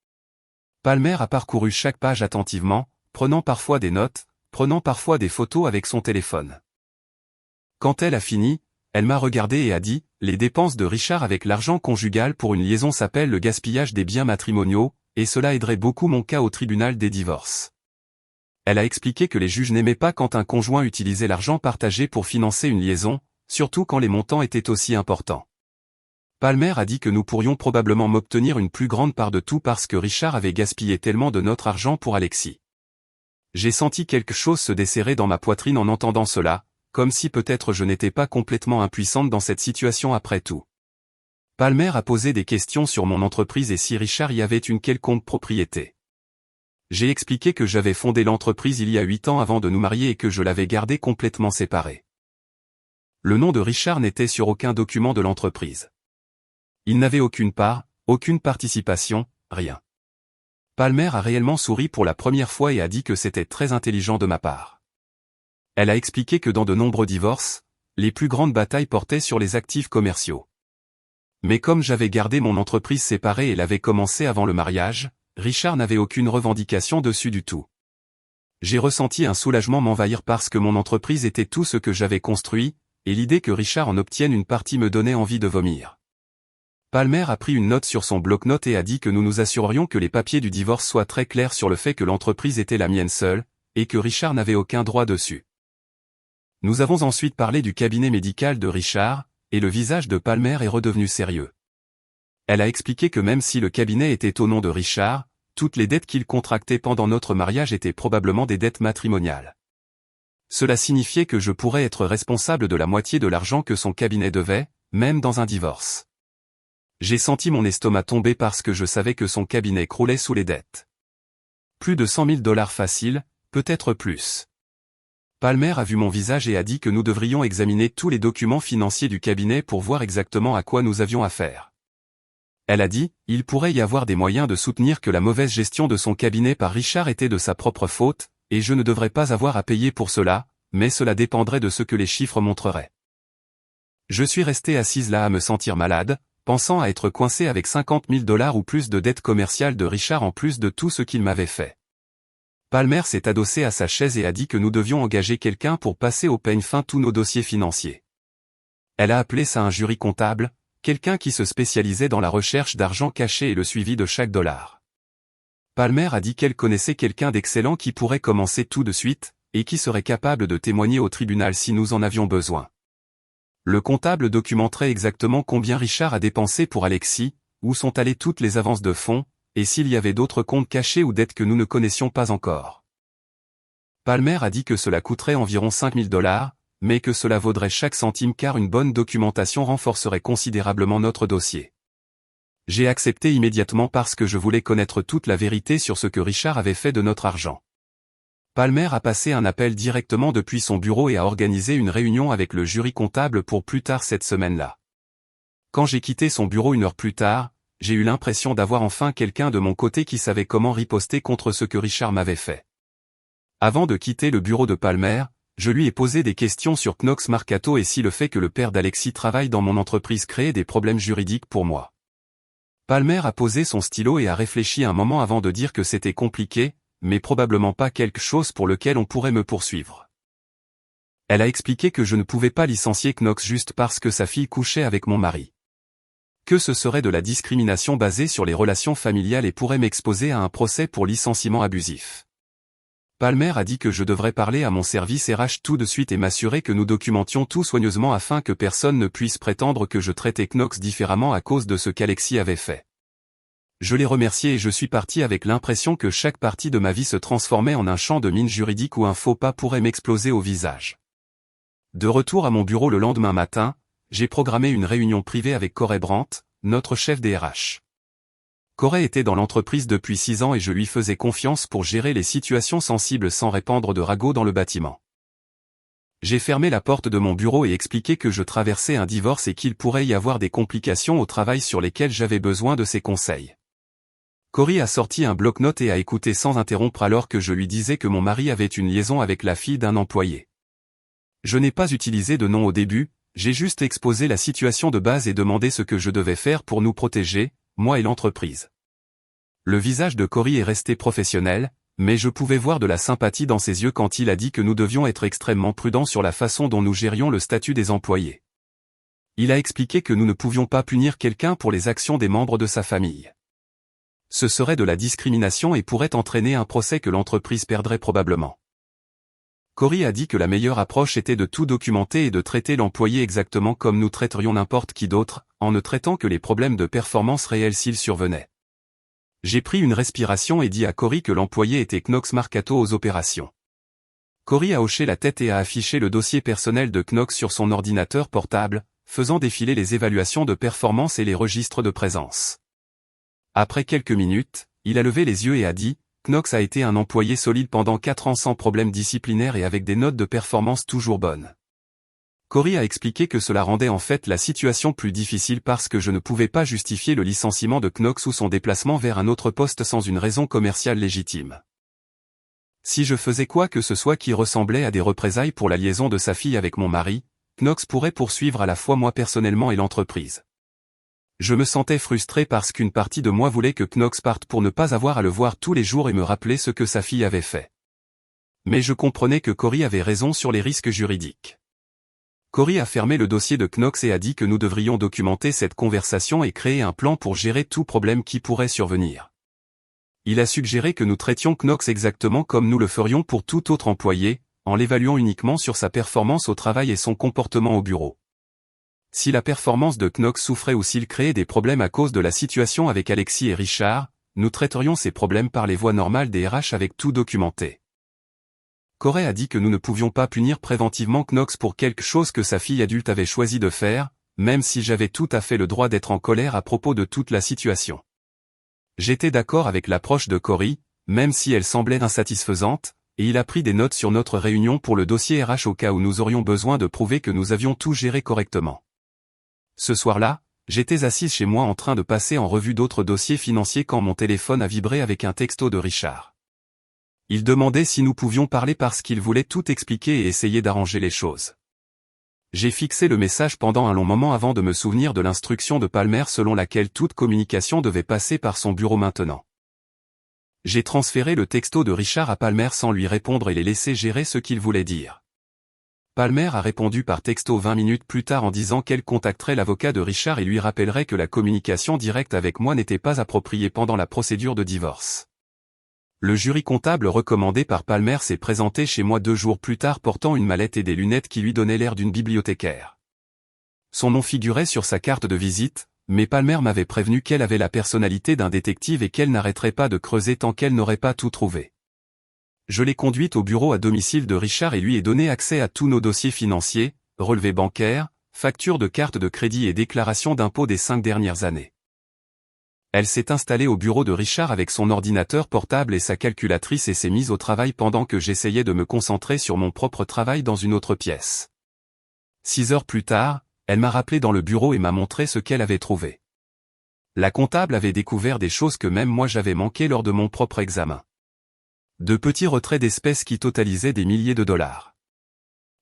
Palmer a parcouru chaque page attentivement, prenant parfois des notes, prenant parfois des photos avec son téléphone. Quand elle a fini, elle m'a regardé et a dit « Les dépenses de Richard avec l'argent conjugal pour une liaison s'appellent le gaspillage des biens matrimoniaux, et cela aiderait beaucoup mon cas au tribunal des divorces. » Elle a expliqué que les juges n'aimaient pas quand un conjoint utilisait l'argent partagé pour financer une liaison, surtout quand les montants étaient aussi importants. Palmer a dit que nous pourrions probablement m'obtenir une plus grande part de tout parce que Richard avait gaspillé tellement de notre argent pour Alexis. J'ai senti quelque chose se desserrer dans ma poitrine en entendant cela, comme si peut-être je n'étais pas complètement impuissante dans cette situation après tout. Palmer a posé des questions sur mon entreprise et si Richard y avait une quelconque propriété. J'ai expliqué que j'avais fondé l'entreprise il y a 8 ans avant de nous marier et que je l'avais gardée complètement séparée. Le nom de Richard n'était sur aucun document de l'entreprise. Il n'avait aucune part, aucune participation, rien. Palmer a réellement souri pour la première fois et a dit que c'était très intelligent de ma part. Elle a expliqué que dans de nombreux divorces, les plus grandes batailles portaient sur les actifs commerciaux. Mais comme j'avais gardé mon entreprise séparée et l'avait commencé avant le mariage, Richard n'avait aucune revendication dessus du tout. J'ai ressenti un soulagement m'envahir parce que mon entreprise était tout ce que j'avais construit, et l'idée que Richard en obtienne une partie me donnait envie de vomir. Palmer a pris une note sur son bloc-notes et a dit que nous nous assurerions que les papiers du divorce soient très clairs sur le fait que l'entreprise était la mienne seule, et que Richard n'avait aucun droit dessus. Nous avons ensuite parlé du cabinet médical de Richard, et le visage de Palmer est redevenu sérieux. Elle a expliqué que même si le cabinet était au nom de Richard, toutes les dettes qu'il contractait pendant notre mariage étaient probablement des dettes matrimoniales. Cela signifiait que je pourrais être responsable de la moitié de l'argent que son cabinet devait, même dans un divorce. J'ai senti mon estomac tomber parce que je savais que son cabinet croulait sous les dettes. Plus de $100 000 facile, peut-être plus. Palmer a vu mon visage et a dit que nous devrions examiner tous les documents financiers du cabinet pour voir exactement à quoi nous avions affaire. Elle a dit, il pourrait y avoir des moyens de soutenir que la mauvaise gestion de son cabinet par Richard était de sa propre faute, et je ne devrais pas avoir à payer pour cela, mais cela dépendrait de ce que les chiffres montreraient. Je suis resté assise là à me sentir malade, pensant à être coincé avec $50 000 ou plus de dettes commerciales de Richard en plus de tout ce qu'il m'avait fait. Palmer s'est adossé à sa chaise et a dit que nous devions engager quelqu'un pour passer au peigne fin tous nos dossiers financiers. Elle a appelé ça un jury comptable, quelqu'un qui se spécialisait dans la recherche d'argent caché et le suivi de chaque dollar. Palmer a dit qu'elle connaissait quelqu'un d'excellent qui pourrait commencer tout de suite, et qui serait capable de témoigner au tribunal si nous en avions besoin. Le comptable documenterait exactement combien Richard a dépensé pour Alexis, où sont allées toutes les avances de fonds, et s'il y avait d'autres comptes cachés ou dettes que nous ne connaissions pas encore. Palmer a dit que cela coûterait environ $5 000, mais que cela vaudrait chaque centime car une bonne documentation renforcerait considérablement notre dossier. J'ai accepté immédiatement parce que je voulais connaître toute la vérité sur ce que Richard avait fait de notre argent. Palmer a passé un appel directement depuis son bureau et a organisé une réunion avec le jury comptable pour plus tard cette semaine-là. Quand j'ai quitté son bureau une heure plus tard, j'ai eu l'impression d'avoir enfin quelqu'un de mon côté qui savait comment riposter contre ce que Richard m'avait fait. Avant de quitter le bureau de Palmer, je lui ai posé des questions sur Knox Marcato et si le fait que le père d'Alexis travaille dans mon entreprise créait des problèmes juridiques pour moi. Palmer a posé son stylo et a réfléchi un moment avant de dire que c'était compliqué, mais probablement pas quelque chose pour lequel on pourrait me poursuivre. Elle a expliqué que je ne pouvais pas licencier Knox juste parce que sa fille couchait avec mon mari. Que ce serait de la discrimination basée sur les relations familiales et pourrait m'exposer à un procès pour licenciement abusif. Palmer a dit que je devrais parler à mon service RH tout de suite et m'assurer que nous documentions tout soigneusement afin que personne ne puisse prétendre que je traitais Knox différemment à cause de ce qu'Alexis avait fait. Je l'ai remercié et je suis parti avec l'impression que chaque partie de ma vie se transformait en un champ de mine juridique où un faux pas pourrait m'exploser au visage. De retour à mon bureau le lendemain matin, j'ai programmé une réunion privée avec Corey Brandt, notre chef des RH. Corey était dans l'entreprise depuis 6 ans et je lui faisais confiance pour gérer les situations sensibles sans répandre de ragots dans le bâtiment. J'ai fermé la porte de mon bureau et expliqué que je traversais un divorce et qu'il pourrait y avoir des complications au travail sur lesquelles j'avais besoin de ses conseils. Corey a sorti un bloc-notes et a écouté sans interrompre alors que je lui disais que mon mari avait une liaison avec la fille d'un employé. Je n'ai pas utilisé de nom au début, j'ai juste exposé la situation de base et demandé ce que je devais faire pour nous protéger, moi et l'entreprise. Le visage de Corey est resté professionnel, mais je pouvais voir de la sympathie dans ses yeux quand il a dit que nous devions être extrêmement prudents sur la façon dont nous gérions le statut des employés. Il a expliqué que nous ne pouvions pas punir quelqu'un pour les actions des membres de sa famille. Ce serait de la discrimination et pourrait entraîner un procès que l'entreprise perdrait probablement. Corey a dit que la meilleure approche était de tout documenter et de traiter l'employé exactement comme nous traiterions n'importe qui d'autre, en ne traitant que les problèmes de performance réels s'ils survenaient. J'ai pris une respiration et dit à Corey que l'employé était Knox Marcato aux opérations. Corey a hoché la tête et a affiché le dossier personnel de Knox sur son ordinateur portable, faisant défiler les évaluations de performance et les registres de présence. Après quelques minutes, il a levé les yeux et a dit « Knox a été un employé solide pendant 4 ans sans problème disciplinaire et avec des notes de performance toujours bonnes. » Corey a expliqué que cela rendait en fait la situation plus difficile parce que je ne pouvais pas justifier le licenciement de Knox ou son déplacement vers un autre poste sans une raison commerciale légitime. Si je faisais quoi que ce soit qui ressemblait à des représailles pour la liaison de sa fille avec mon mari, Knox pourrait poursuivre à la fois moi personnellement et l'entreprise. Je me sentais frustré parce qu'une partie de moi voulait que Knox parte pour ne pas avoir à le voir tous les jours et me rappeler ce que sa fille avait fait. Mais je comprenais que Corey avait raison sur les risques juridiques. Corey a fermé le dossier de Knox et a dit que nous devrions documenter cette conversation et créer un plan pour gérer tout problème qui pourrait survenir. Il a suggéré que nous traitions Knox exactement comme nous le ferions pour tout autre employé, en l'évaluant uniquement sur sa performance au travail et son comportement au bureau. Si la performance de Knox souffrait ou s'il créait des problèmes à cause de la situation avec Alexis et Richard, nous traiterions ces problèmes par les voies normales des RH avec tout documenté. Corey a dit que nous ne pouvions pas punir préventivement Knox pour quelque chose que sa fille adulte avait choisi de faire, même si j'avais tout à fait le droit d'être en colère à propos de toute la situation. J'étais d'accord avec l'approche de Corey, même si elle semblait insatisfaisante, et il a pris des notes sur notre réunion pour le dossier RH au cas où nous aurions besoin de prouver que nous avions tout géré correctement. Ce soir-là, j'étais assise chez moi en train de passer en revue d'autres dossiers financiers quand mon téléphone a vibré avec un texto de Richard. Il demandait si nous pouvions parler parce qu'il voulait tout expliquer et essayer d'arranger les choses. J'ai fixé le message pendant un long moment avant de me souvenir de l'instruction de Palmer selon laquelle toute communication devait passer par son bureau maintenant. J'ai transféré le texto de Richard à Palmer sans lui répondre et les laisser gérer ce qu'il voulait dire. Palmer a répondu par texto 20 minutes plus tard en disant qu'elle contacterait l'avocat de Richard et lui rappellerait que la communication directe avec moi n'était pas appropriée pendant la procédure de divorce. Le jury comptable recommandé par Palmer s'est présenté chez moi 2 jours plus tard portant une mallette et des lunettes qui lui donnaient l'air d'une bibliothécaire. Son nom figurait sur sa carte de visite, mais Palmer m'avait prévenu qu'elle avait la personnalité d'un détective et qu'elle n'arrêterait pas de creuser tant qu'elle n'aurait pas tout trouvé. Je l'ai conduite au bureau à domicile de Richard et lui ai donné accès à tous nos dossiers financiers, relevés bancaires, factures de cartes de crédit et déclarations d'impôts des 5 dernières années. Elle s'est installée au bureau de Richard avec son ordinateur portable et sa calculatrice et s'est mise au travail pendant que j'essayais de me concentrer sur mon propre travail dans une autre pièce. 6 heures plus tard, elle m'a rappelé dans le bureau et m'a montré ce qu'elle avait trouvé. La comptable avait découvert des choses que même moi j'avais manquées lors de mon propre examen. De petits retraits d'espèces qui totalisaient des milliers de dollars.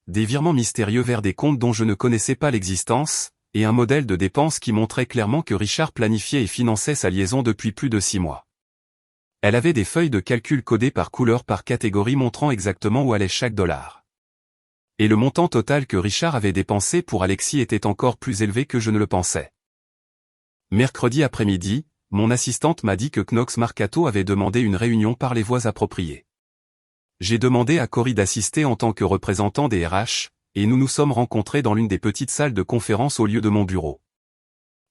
Des virements mystérieux vers des comptes dont je ne connaissais pas l'existence, et un modèle de dépenses qui montrait clairement que Richard planifiait et finançait sa liaison depuis plus de 6 mois. Elle avait des feuilles de calcul codées par couleur par catégorie montrant exactement où allait chaque dollar. Et le montant total que Richard avait dépensé pour Alexis était encore plus élevé que je ne le pensais. Mercredi après-midi, mon assistante m'a dit que Knox Marcato avait demandé une réunion par les voies appropriées. J'ai demandé à Cory d'assister en tant que représentant des RH, et nous nous sommes rencontrés dans l'une des petites salles de conférence au lieu de mon bureau.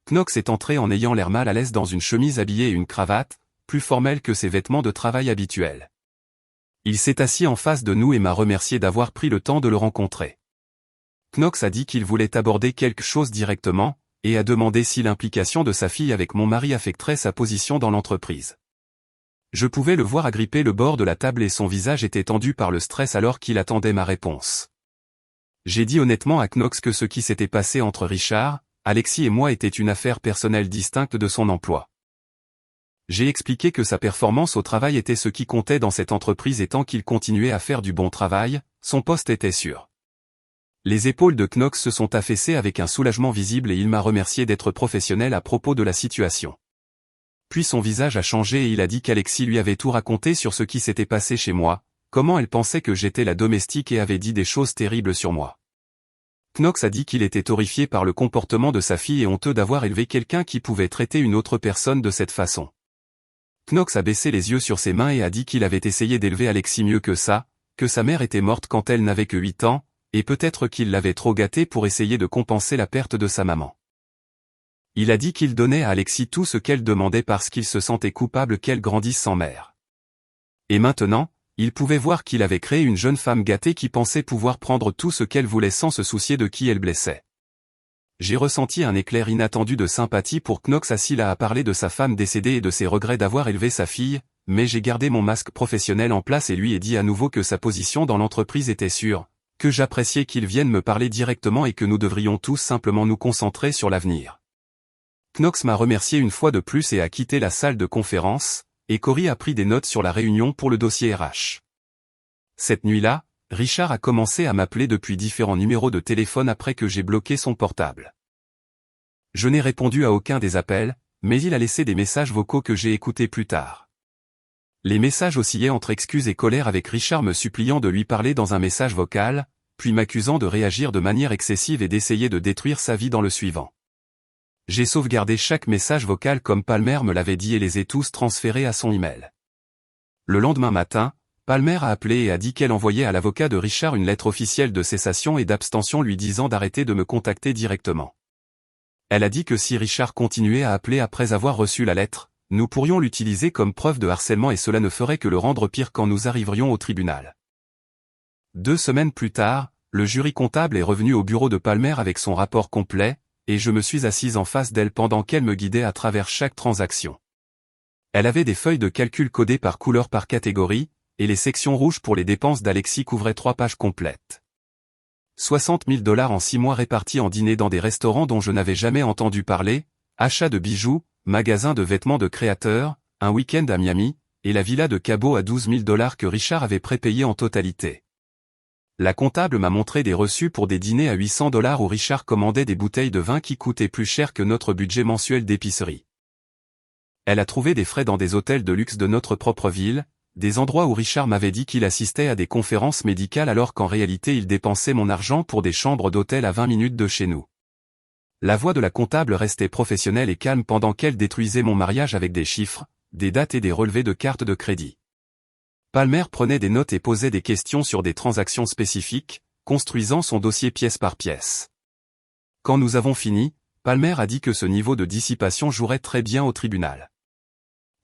Knox est entré en ayant l'air mal à l'aise dans une chemise habillée et une cravate, plus formelle que ses vêtements de travail habituels. Il s'est assis en face de nous et m'a remercié d'avoir pris le temps de le rencontrer. Knox a dit qu'il voulait aborder quelque chose directement, et a demandé si l'implication de sa fille avec mon mari affecterait sa position dans l'entreprise. Je pouvais le voir agripper le bord de la table et son visage était tendu par le stress alors qu'il attendait ma réponse. J'ai dit honnêtement à Knox que ce qui s'était passé entre Richard, Alexis et moi était une affaire personnelle distincte de son emploi. J'ai expliqué que sa performance au travail était ce qui comptait dans cette entreprise et tant qu'il continuait à faire du bon travail, son poste était sûr. Les épaules de Knox se sont affaissées avec un soulagement visible et il m'a remercié d'être professionnel à propos de la situation. Puis son visage a changé et il a dit qu'Alexis lui avait tout raconté sur ce qui s'était passé chez moi, comment elle pensait que j'étais la domestique et avait dit des choses terribles sur moi. Knox a dit qu'il était horrifié par le comportement de sa fille et honteux d'avoir élevé quelqu'un qui pouvait traiter une autre personne de cette façon. Knox a baissé les yeux sur ses mains et a dit qu'il avait essayé d'élever Alexis mieux que ça, que sa mère était morte quand elle n'avait que 8 ans, et peut-être qu'il l'avait trop gâtée pour essayer de compenser la perte de sa maman. Il a dit qu'il donnait à Alexis tout ce qu'elle demandait parce qu'il se sentait coupable qu'elle grandisse sans mère. Et maintenant, il pouvait voir qu'il avait créé une jeune femme gâtée qui pensait pouvoir prendre tout ce qu'elle voulait sans se soucier de qui elle blessait. J'ai ressenti un éclair inattendu de sympathie pour Knox assis là à parler de sa femme décédée et de ses regrets d'avoir élevé sa fille, mais j'ai gardé mon masque professionnel en place et lui ai dit à nouveau que sa position dans l'entreprise était sûre, que j'appréciais qu'il vienne me parler directement et que nous devrions tous simplement nous concentrer sur l'avenir. Knox m'a remercié une fois de plus et a quitté la salle de conférence, et Cory a pris des notes sur la réunion pour le dossier RH. Cette nuit-là, Richard a commencé à m'appeler depuis différents numéros de téléphone après que j'ai bloqué son portable. Je n'ai répondu à aucun des appels, mais il a laissé des messages vocaux que j'ai écoutés plus tard. Les messages oscillaient entre excuses et colère avec Richard me suppliant de lui parler dans un message vocal, puis m'accusant de réagir de manière excessive et d'essayer de détruire sa vie dans le suivant. J'ai sauvegardé chaque message vocal comme Palmer me l'avait dit et les ai tous transférés à son email. Le lendemain matin, Palmer a appelé et a dit qu'elle envoyait à l'avocat de Richard une lettre officielle de cessation et d'abstention lui disant d'arrêter de me contacter directement. Elle a dit que si Richard continuait à appeler après avoir reçu la lettre, nous pourrions l'utiliser comme preuve de harcèlement et cela ne ferait que le rendre pire quand nous arriverions au tribunal. 2 semaines plus tard, le jury comptable est revenu au bureau de Palmer avec son rapport complet, et je me suis assise en face d'elle pendant qu'elle me guidait à travers chaque transaction. Elle avait des feuilles de calcul codées par couleur par catégorie, et les sections rouges pour les dépenses d'Alexis couvraient 3 pages complètes. 60 000 $ en 6 mois répartis en dîners dans des restaurants dont je n'avais jamais entendu parler, achats de bijoux, magasin de vêtements de créateurs, un week-end à Miami, et la villa de Cabo à 12 000 $ que Richard avait prépayé en totalité. La comptable m'a montré des reçus pour des dîners à 800 $ où Richard commandait des bouteilles de vin qui coûtaient plus cher que notre budget mensuel d'épicerie. Elle a trouvé des frais dans des hôtels de luxe de notre propre ville, des endroits où Richard m'avait dit qu'il assistait à des conférences médicales alors qu'en réalité il dépensait mon argent pour des chambres d'hôtel à 20 minutes de chez nous. La voix de la comptable restait professionnelle et calme pendant qu'elle détruisait mon mariage avec des chiffres, des dates et des relevés de cartes de crédit. Palmer prenait des notes et posait des questions sur des transactions spécifiques, construisant son dossier pièce par pièce. Quand nous avons fini, Palmer a dit que ce niveau de dissipation jouerait très bien au tribunal.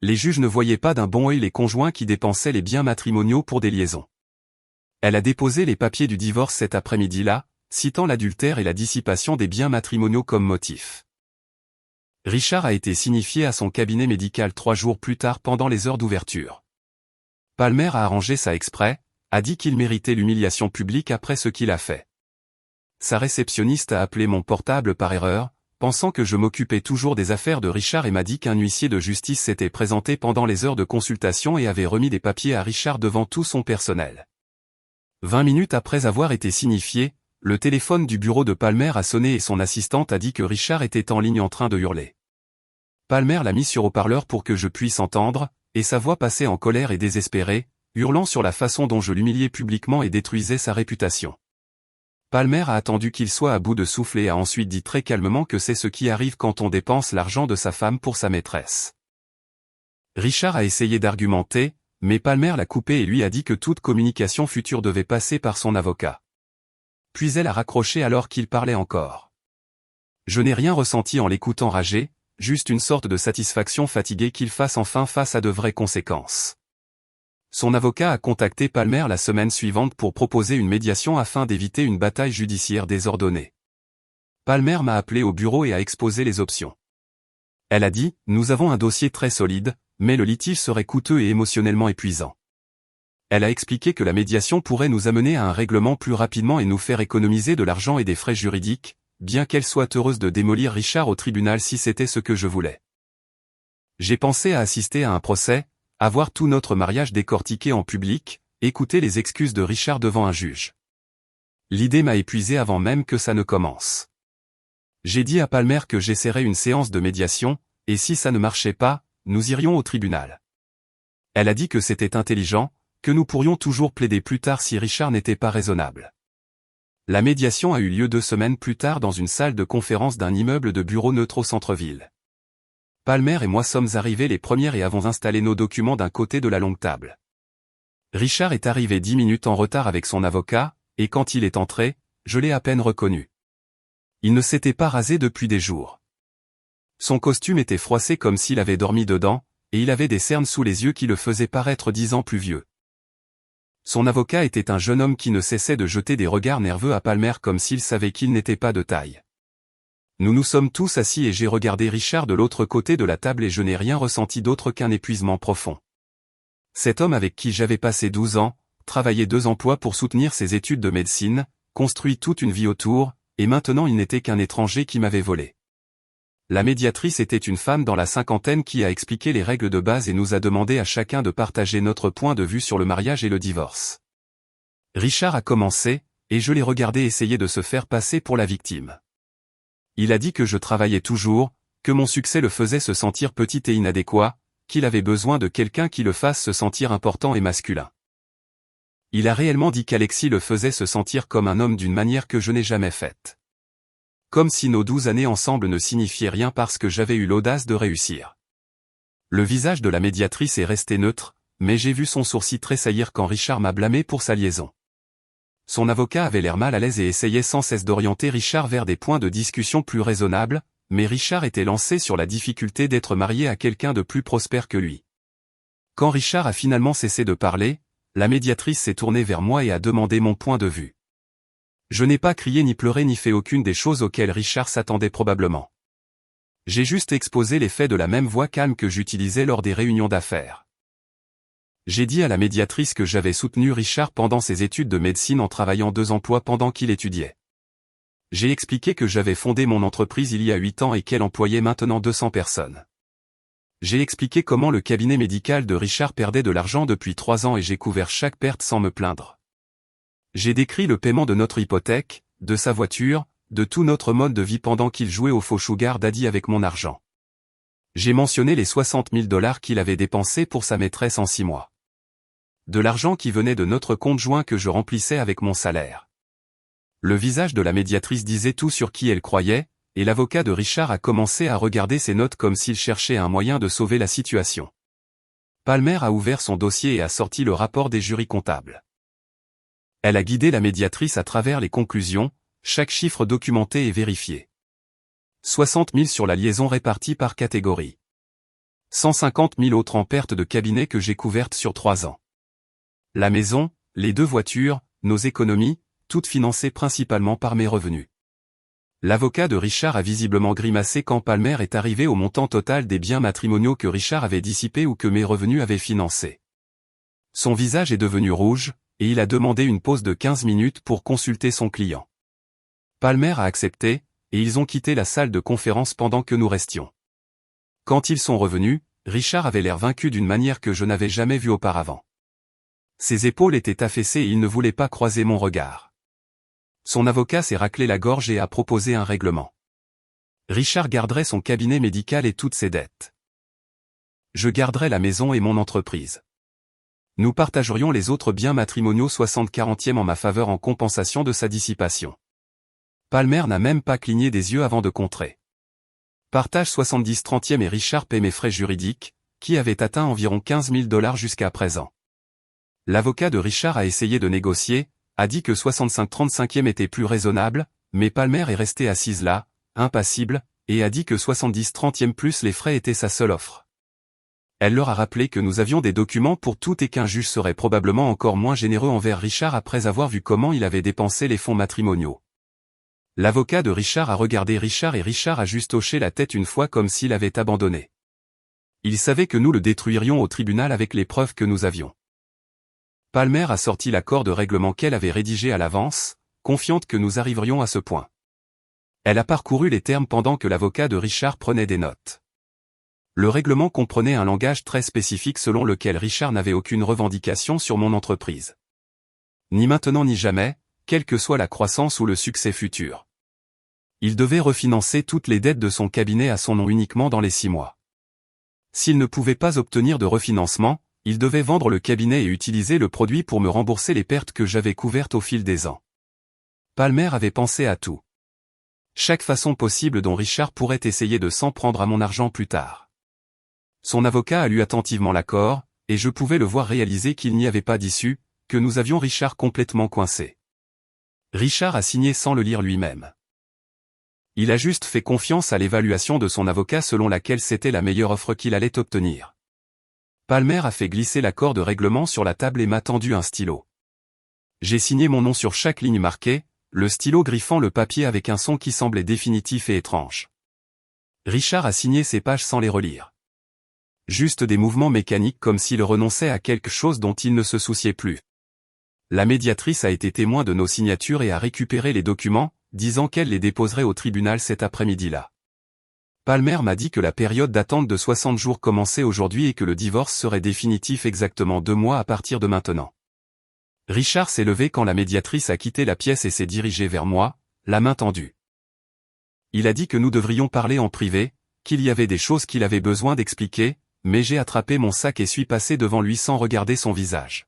Les juges ne voyaient pas d'un bon œil les conjoints qui dépensaient les biens matrimoniaux pour des liaisons. Elle a déposé les papiers du divorce cet après-midi-là, citant l'adultère et la dissipation des biens matrimoniaux comme motif. Richard a été signifié à son cabinet médical 3 jours plus tard pendant les heures d'ouverture. Palmer a arrangé ça exprès, a dit qu'il méritait l'humiliation publique après ce qu'il a fait. Sa réceptionniste a appelé mon portable par erreur, pensant que je m'occupais toujours des affaires de Richard et m'a dit qu'un huissier de justice s'était présenté pendant les heures de consultation et avait remis des papiers à Richard devant tout son personnel. 20 minutes après avoir été signifié, le téléphone du bureau de Palmer a sonné et son assistante a dit que Richard était en ligne en train de hurler. Palmer l'a mis sur haut-parleur pour que je puisse entendre, et sa voix passait en colère et désespérée, hurlant sur la façon dont je l'humiliais publiquement et détruisais sa réputation. Palmer a attendu qu'il soit à bout de souffle et a ensuite dit très calmement que c'est ce qui arrive quand on dépense l'argent de sa femme pour sa maîtresse. Richard a essayé d'argumenter, mais Palmer l'a coupé et lui a dit que toute communication future devait passer par son avocat. Puis elle a raccroché alors qu'il parlait encore. Je n'ai rien ressenti en l'écoutant rager, juste une sorte de satisfaction fatiguée qu'il fasse enfin face à de vraies conséquences. Son avocat a contacté Palmer la semaine suivante pour proposer une médiation afin d'éviter une bataille judiciaire désordonnée. Palmer m'a appelé au bureau et a exposé les options. Elle a dit, « Nous avons un dossier très solide, mais le litige serait coûteux et émotionnellement épuisant. » Elle a expliqué que la médiation pourrait nous amener à un règlement plus rapidement et nous faire économiser de l'argent et des frais juridiques, bien qu'elle soit heureuse de démolir Richard au tribunal si c'était ce que je voulais. J'ai pensé à assister à un procès, à voir tout notre mariage décortiqué en public, écouter les excuses de Richard devant un juge. L'idée m'a épuisé avant même que ça ne commence. J'ai dit à Palmer que j'essaierais une séance de médiation, et si ça ne marchait pas, nous irions au tribunal. Elle a dit que c'était intelligent, que nous pourrions toujours plaider plus tard si Richard n'était pas raisonnable. La médiation a eu lieu 2 semaines plus tard dans une salle de conférence d'un immeuble de bureaux neutre au centre-ville. Palmer et moi sommes arrivés les premières et avons installé nos documents d'un côté de la longue table. Richard est arrivé 10 minutes en retard avec son avocat, et quand il est entré, je l'ai à peine reconnu. Il ne s'était pas rasé depuis des jours. Son costume était froissé comme s'il avait dormi dedans, et il avait des cernes sous les yeux qui le faisaient paraître 10 ans plus vieux. Son avocat était un jeune homme qui ne cessait de jeter des regards nerveux à Palmer comme s'il savait qu'il n'était pas de taille. Nous nous sommes tous assis et j'ai regardé Richard de l'autre côté de la table et je n'ai rien ressenti d'autre qu'un épuisement profond. Cet homme avec qui j'avais passé 12 ans, travaillé 2 emplois pour soutenir ses études de médecine, construit toute une vie autour, et maintenant il n'était qu'un étranger qui m'avait volé. La médiatrice était une femme dans la cinquantaine qui a expliqué les règles de base et nous a demandé à chacun de partager notre point de vue sur le mariage et le divorce. Richard a commencé, et je l'ai regardé essayer de se faire passer pour la victime. Il a dit que je travaillais toujours, que mon succès le faisait se sentir petit et inadéquat, qu'il avait besoin de quelqu'un qui le fasse se sentir important et masculin. Il a réellement dit qu'Alexis le faisait se sentir comme un homme d'une manière que je n'ai jamais faite. Comme si nos 12 années ensemble ne signifiaient rien parce que j'avais eu l'audace de réussir. Le visage de la médiatrice est resté neutre, mais j'ai vu son sourcil tressaillir quand Richard m'a blâmé pour sa liaison. Son avocat avait l'air mal à l'aise et essayait sans cesse d'orienter Richard vers des points de discussion plus raisonnables, mais Richard était lancé sur la difficulté d'être marié à quelqu'un de plus prospère que lui. Quand Richard a finalement cessé de parler, la médiatrice s'est tournée vers moi et a demandé mon point de vue. Je n'ai pas crié ni pleuré ni fait aucune des choses auxquelles Richard s'attendait probablement. J'ai juste exposé les faits de la même voix calme que j'utilisais lors des réunions d'affaires. J'ai dit à la médiatrice que j'avais soutenu Richard pendant ses études de médecine en travaillant 2 emplois pendant qu'il étudiait. J'ai expliqué que j'avais fondé mon entreprise il y a 8 ans et qu'elle employait maintenant 200 personnes. J'ai expliqué comment le cabinet médical de Richard perdait de l'argent depuis 3 ans et j'ai couvert chaque perte sans me plaindre. J'ai décrit le paiement de notre hypothèque, de sa voiture, de tout notre mode de vie pendant qu'il jouait au faux sugar daddy avec mon argent. J'ai mentionné les 60 000 $ qu'il avait dépensés pour sa maîtresse en 6 mois. De l'argent qui venait de notre compte joint que je remplissais avec mon salaire. Le visage de la médiatrice disait tout sur qui elle croyait, et l'avocat de Richard a commencé à regarder ses notes comme s'il cherchait un moyen de sauver la situation. Palmer a ouvert son dossier et a sorti le rapport des jurys comptables. Elle a guidé la médiatrice à travers les conclusions, chaque chiffre documenté et vérifié. 60 000 sur la liaison répartie par catégorie. 150 000 autres en perte de cabinet que j'ai couvertes sur 3 ans. La maison, les 2 voitures, nos économies, toutes financées principalement par mes revenus. L'avocat de Richard a visiblement grimacé quand Palmer est arrivé au montant total des biens matrimoniaux que Richard avait dissipés ou que mes revenus avaient financés. Son visage est devenu rouge, et il a demandé une pause de 15 minutes pour consulter son client. Palmer a accepté, et ils ont quitté la salle de conférence pendant que nous restions. Quand ils sont revenus, Richard avait l'air vaincu d'une manière que je n'avais jamais vue auparavant. Ses épaules étaient affaissées et il ne voulait pas croiser mon regard. Son avocat s'est raclé la gorge et a proposé un règlement. Richard garderait son cabinet médical et toutes ses dettes. Je garderais la maison et mon entreprise. Nous partagerions les autres biens matrimoniaux 60/40 en ma faveur en compensation de sa dissipation. Palmer n'a même pas cligné des yeux avant de contrer. Partage 70/30 et Richard paie mes frais juridiques, qui avaient atteint environ 15 000 $ jusqu'à présent. L'avocat de Richard a essayé de négocier, a dit que 65/35 était plus raisonnable, mais Palmer est resté assise là, impassible, et a dit que 70/30 plus les frais étaient sa seule offre. Elle leur a rappelé que nous avions des documents pour tout et qu'un juge serait probablement encore moins généreux envers Richard après avoir vu comment il avait dépensé les fonds matrimoniaux. L'avocat de Richard a regardé Richard et Richard a juste hoché la tête une fois comme s'il avait abandonné. Il savait que nous le détruirions au tribunal avec les preuves que nous avions. Palmer a sorti l'accord de règlement qu'elle avait rédigé à l'avance, confiante que nous arriverions à ce point. Elle a parcouru les termes pendant que l'avocat de Richard prenait des notes. Le règlement comprenait un langage très spécifique selon lequel Richard n'avait aucune revendication sur mon entreprise. Ni maintenant ni jamais, quelle que soit la croissance ou le succès futur. Il devait refinancer toutes les dettes de son cabinet à son nom uniquement dans les 6 mois. S'il ne pouvait pas obtenir de refinancement, il devait vendre le cabinet et utiliser le produit pour me rembourser les pertes que j'avais couvertes au fil des ans. Palmer avait pensé à tout. Chaque façon possible dont Richard pourrait essayer de s'en prendre à mon argent plus tard. Son avocat a lu attentivement l'accord, et je pouvais le voir réaliser qu'il n'y avait pas d'issue, que nous avions Richard complètement coincé. Richard a signé sans le lire lui-même. Il a juste fait confiance à l'évaluation de son avocat selon laquelle c'était la meilleure offre qu'il allait obtenir. Palmer a fait glisser l'accord de règlement sur la table et m'a tendu un stylo. J'ai signé mon nom sur chaque ligne marquée, le stylo griffant le papier avec un son qui semblait définitif et étrange. Richard a signé ces pages sans les relire. Juste des mouvements mécaniques comme s'il renonçait à quelque chose dont il ne se souciait plus. La médiatrice a été témoin de nos signatures et a récupéré les documents, disant qu'elle les déposerait au tribunal cet après-midi-là. Palmer m'a dit que la période d'attente de 60 jours commençait aujourd'hui et que le divorce serait définitif exactement 2 mois à partir de maintenant. Richard s'est levé quand la médiatrice a quitté la pièce et s'est dirigé vers moi, la main tendue. Il a dit que nous devrions parler en privé, qu'il y avait des choses qu'il avait besoin d'expliquer, mais j'ai attrapé mon sac et suis passé devant lui sans regarder son visage.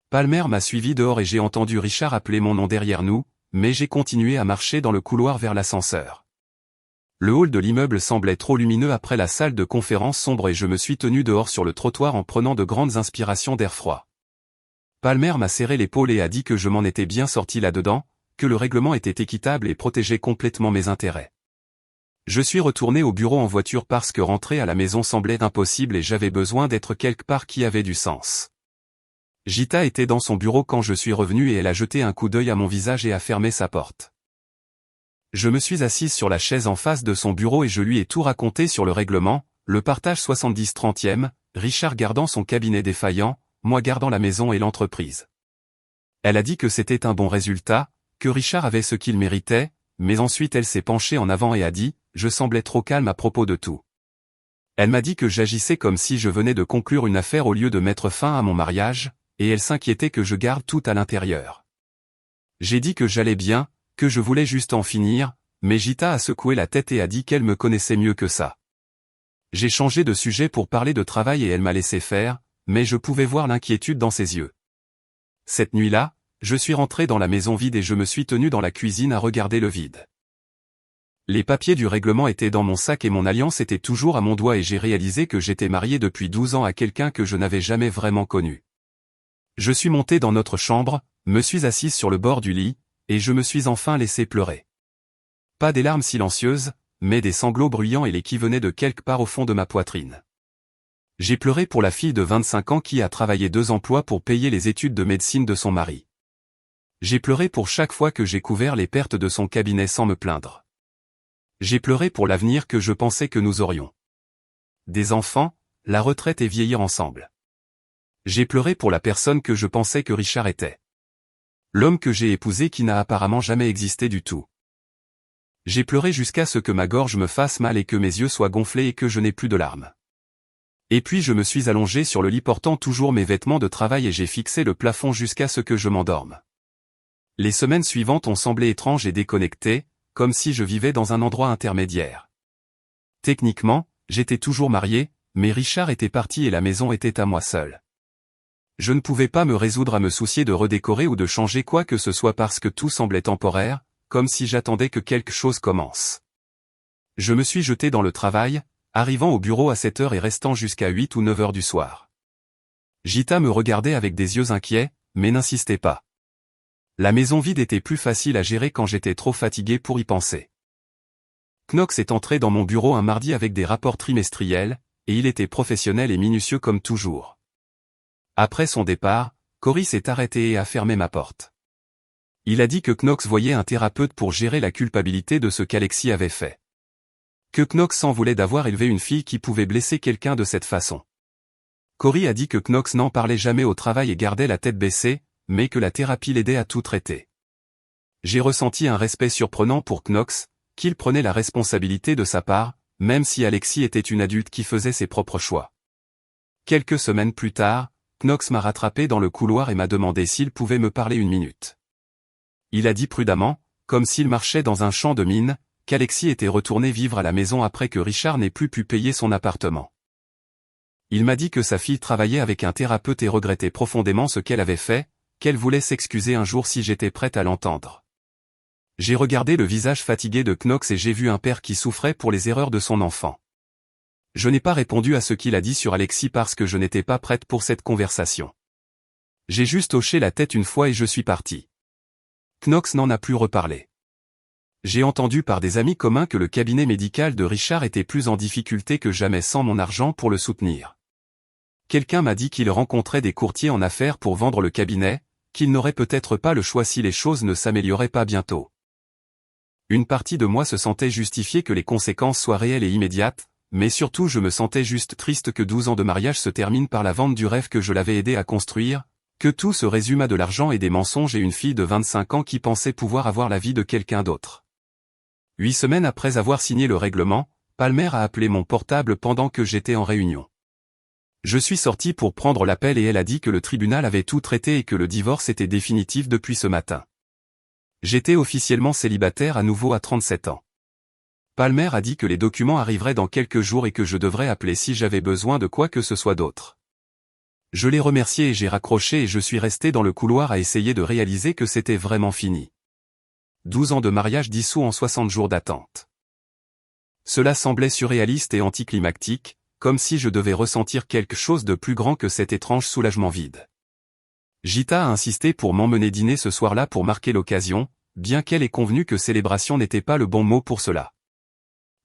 Palmer m'a suivi dehors et j'ai entendu Richard appeler mon nom derrière nous, mais j'ai continué à marcher dans le couloir vers l'ascenseur. Le hall de l'immeuble semblait trop lumineux après la salle de conférence sombre et je me suis tenu dehors sur le trottoir en prenant de grandes inspirations d'air froid. Palmer m'a serré l'épaule et a dit que je m'en étais bien sorti là-dedans, que le règlement était équitable et protégeait complètement mes intérêts. Je suis retourné au bureau en voiture parce que rentrer à la maison semblait impossible et j'avais besoin d'être quelque part qui avait du sens. Gita était dans son bureau quand je suis revenu et elle a jeté un coup d'œil à mon visage et a fermé sa porte. Je me suis assise sur la chaise en face de son bureau et je lui ai tout raconté sur le règlement, le partage 70/30, Richard gardant son cabinet défaillant, moi gardant la maison et l'entreprise. Elle a dit que c'était un bon résultat, que Richard avait ce qu'il méritait, mais ensuite elle s'est penchée en avant et a dit, je semblais trop calme à propos de tout. Elle m'a dit que j'agissais comme si je venais de conclure une affaire au lieu de mettre fin à mon mariage, et elle s'inquiétait que je garde tout à l'intérieur. J'ai dit que j'allais bien, que je voulais juste en finir, mais Gita a secoué la tête et a dit qu'elle me connaissait mieux que ça. J'ai changé de sujet pour parler de travail et elle m'a laissé faire, mais je pouvais voir l'inquiétude dans ses yeux. Cette nuit-là, je suis rentré dans la maison vide et je me suis tenu dans la cuisine à regarder le vide. Les papiers du règlement étaient dans mon sac et mon alliance était toujours à mon doigt et j'ai réalisé que j'étais marié depuis 12 ans à quelqu'un que je n'avais jamais vraiment connu. Je suis monté dans notre chambre, me suis assise sur le bord du lit, et je me suis enfin laissé pleurer. Pas des larmes silencieuses, mais des sanglots bruyants et les qui venaient de quelque part au fond de ma poitrine. J'ai pleuré pour la fille de 25 ans qui a travaillé 2 emplois pour payer les études de médecine de son mari. J'ai pleuré pour chaque fois que j'ai couvert les pertes de son cabinet sans me plaindre. J'ai pleuré pour l'avenir que je pensais que nous aurions. Des enfants, la retraite et vieillir ensemble. J'ai pleuré pour la personne que je pensais que Richard était. L'homme que j'ai épousé qui n'a apparemment jamais existé du tout. J'ai pleuré jusqu'à ce que ma gorge me fasse mal et que mes yeux soient gonflés et que je n'ai plus de larmes. Et puis je me suis allongé sur le lit portant toujours mes vêtements de travail et j'ai fixé le plafond jusqu'à ce que je m'endorme. Les semaines suivantes ont semblé étranges et déconnectées, comme si je vivais dans un endroit intermédiaire. Techniquement, j'étais toujours marié, mais Richard était parti et la maison était à moi seul. Je ne pouvais pas me résoudre à me soucier de redécorer ou de changer quoi que ce soit parce que tout semblait temporaire, comme si j'attendais que quelque chose commence. Je me suis jeté dans le travail, arrivant au bureau à 7 heures et restant jusqu'à 8 ou 9 heures du soir. Gita me regardait avec des yeux inquiets, mais n'insistait pas. La maison vide était plus facile à gérer quand j'étais trop fatigué pour y penser. Knox est entré dans mon bureau un mardi avec des rapports trimestriels, et il était professionnel et minutieux comme toujours. Après son départ, Cory s'est arrêté et a fermé ma porte. Il a dit que Knox voyait un thérapeute pour gérer la culpabilité de ce qu'Alexis avait fait. Que Knox s'en voulait d'avoir élevé une fille qui pouvait blesser quelqu'un de cette façon. Cory a dit que Knox n'en parlait jamais au travail et gardait la tête baissée, mais que la thérapie l'aidait à tout traiter. J'ai ressenti un respect surprenant pour Knox, qu'il prenait la responsabilité de sa part, même si Alexis était une adulte qui faisait ses propres choix. Quelques semaines plus tard, Knox m'a rattrapé dans le couloir et m'a demandé s'il pouvait me parler une minute. Il a dit prudemment, comme s'il marchait dans un champ de mine, qu'Alexis était retourné vivre à la maison après que Richard n'ait plus pu payer son appartement. Il m'a dit que sa fille travaillait avec un thérapeute et regrettait profondément ce qu'elle avait fait, qu'elle voulait s'excuser un jour si j'étais prête à l'entendre. J'ai regardé le visage fatigué de Knox et j'ai vu un père qui souffrait pour les erreurs de son enfant. Je n'ai pas répondu à ce qu'il a dit sur Alexis parce que je n'étais pas prête pour cette conversation. J'ai juste hoché la tête une fois et je suis parti. Knox n'en a plus reparlé. J'ai entendu par des amis communs que le cabinet médical de Richard était plus en difficulté que jamais sans mon argent pour le soutenir. Quelqu'un m'a dit qu'il rencontrait des courtiers en affaires pour vendre le cabinet, qu'il n'aurait peut-être pas le choix si les choses ne s'amélioraient pas bientôt. Une partie de moi se sentait justifier que les conséquences soient réelles et immédiates, mais surtout je me sentais juste triste que 12 ans de mariage se terminent par la vente du rêve que je l'avais aidé à construire, que tout se résume à de l'argent et des mensonges et une fille de 25 ans qui pensait pouvoir avoir la vie de quelqu'un d'autre. 8 semaines après avoir signé le règlement, Palmer a appelé mon portable pendant que j'étais en réunion. Je suis sorti pour prendre l'appel et elle a dit que le tribunal avait tout traité et que le divorce était définitif depuis ce matin. J'étais officiellement célibataire à nouveau à 37 ans. Palmer a dit que les documents arriveraient dans quelques jours et que je devrais appeler si j'avais besoin de quoi que ce soit d'autre. Je l'ai remercié et j'ai raccroché et je suis resté dans le couloir à essayer de réaliser que c'était vraiment fini. 12 ans de mariage dissous en 60 jours d'attente. Cela semblait surréaliste et anticlimactique, comme si je devais ressentir quelque chose de plus grand que cet étrange soulagement vide. Gita a insisté pour m'emmener dîner ce soir-là pour marquer l'occasion, bien qu'elle ait convenu que célébration n'était pas le bon mot pour cela.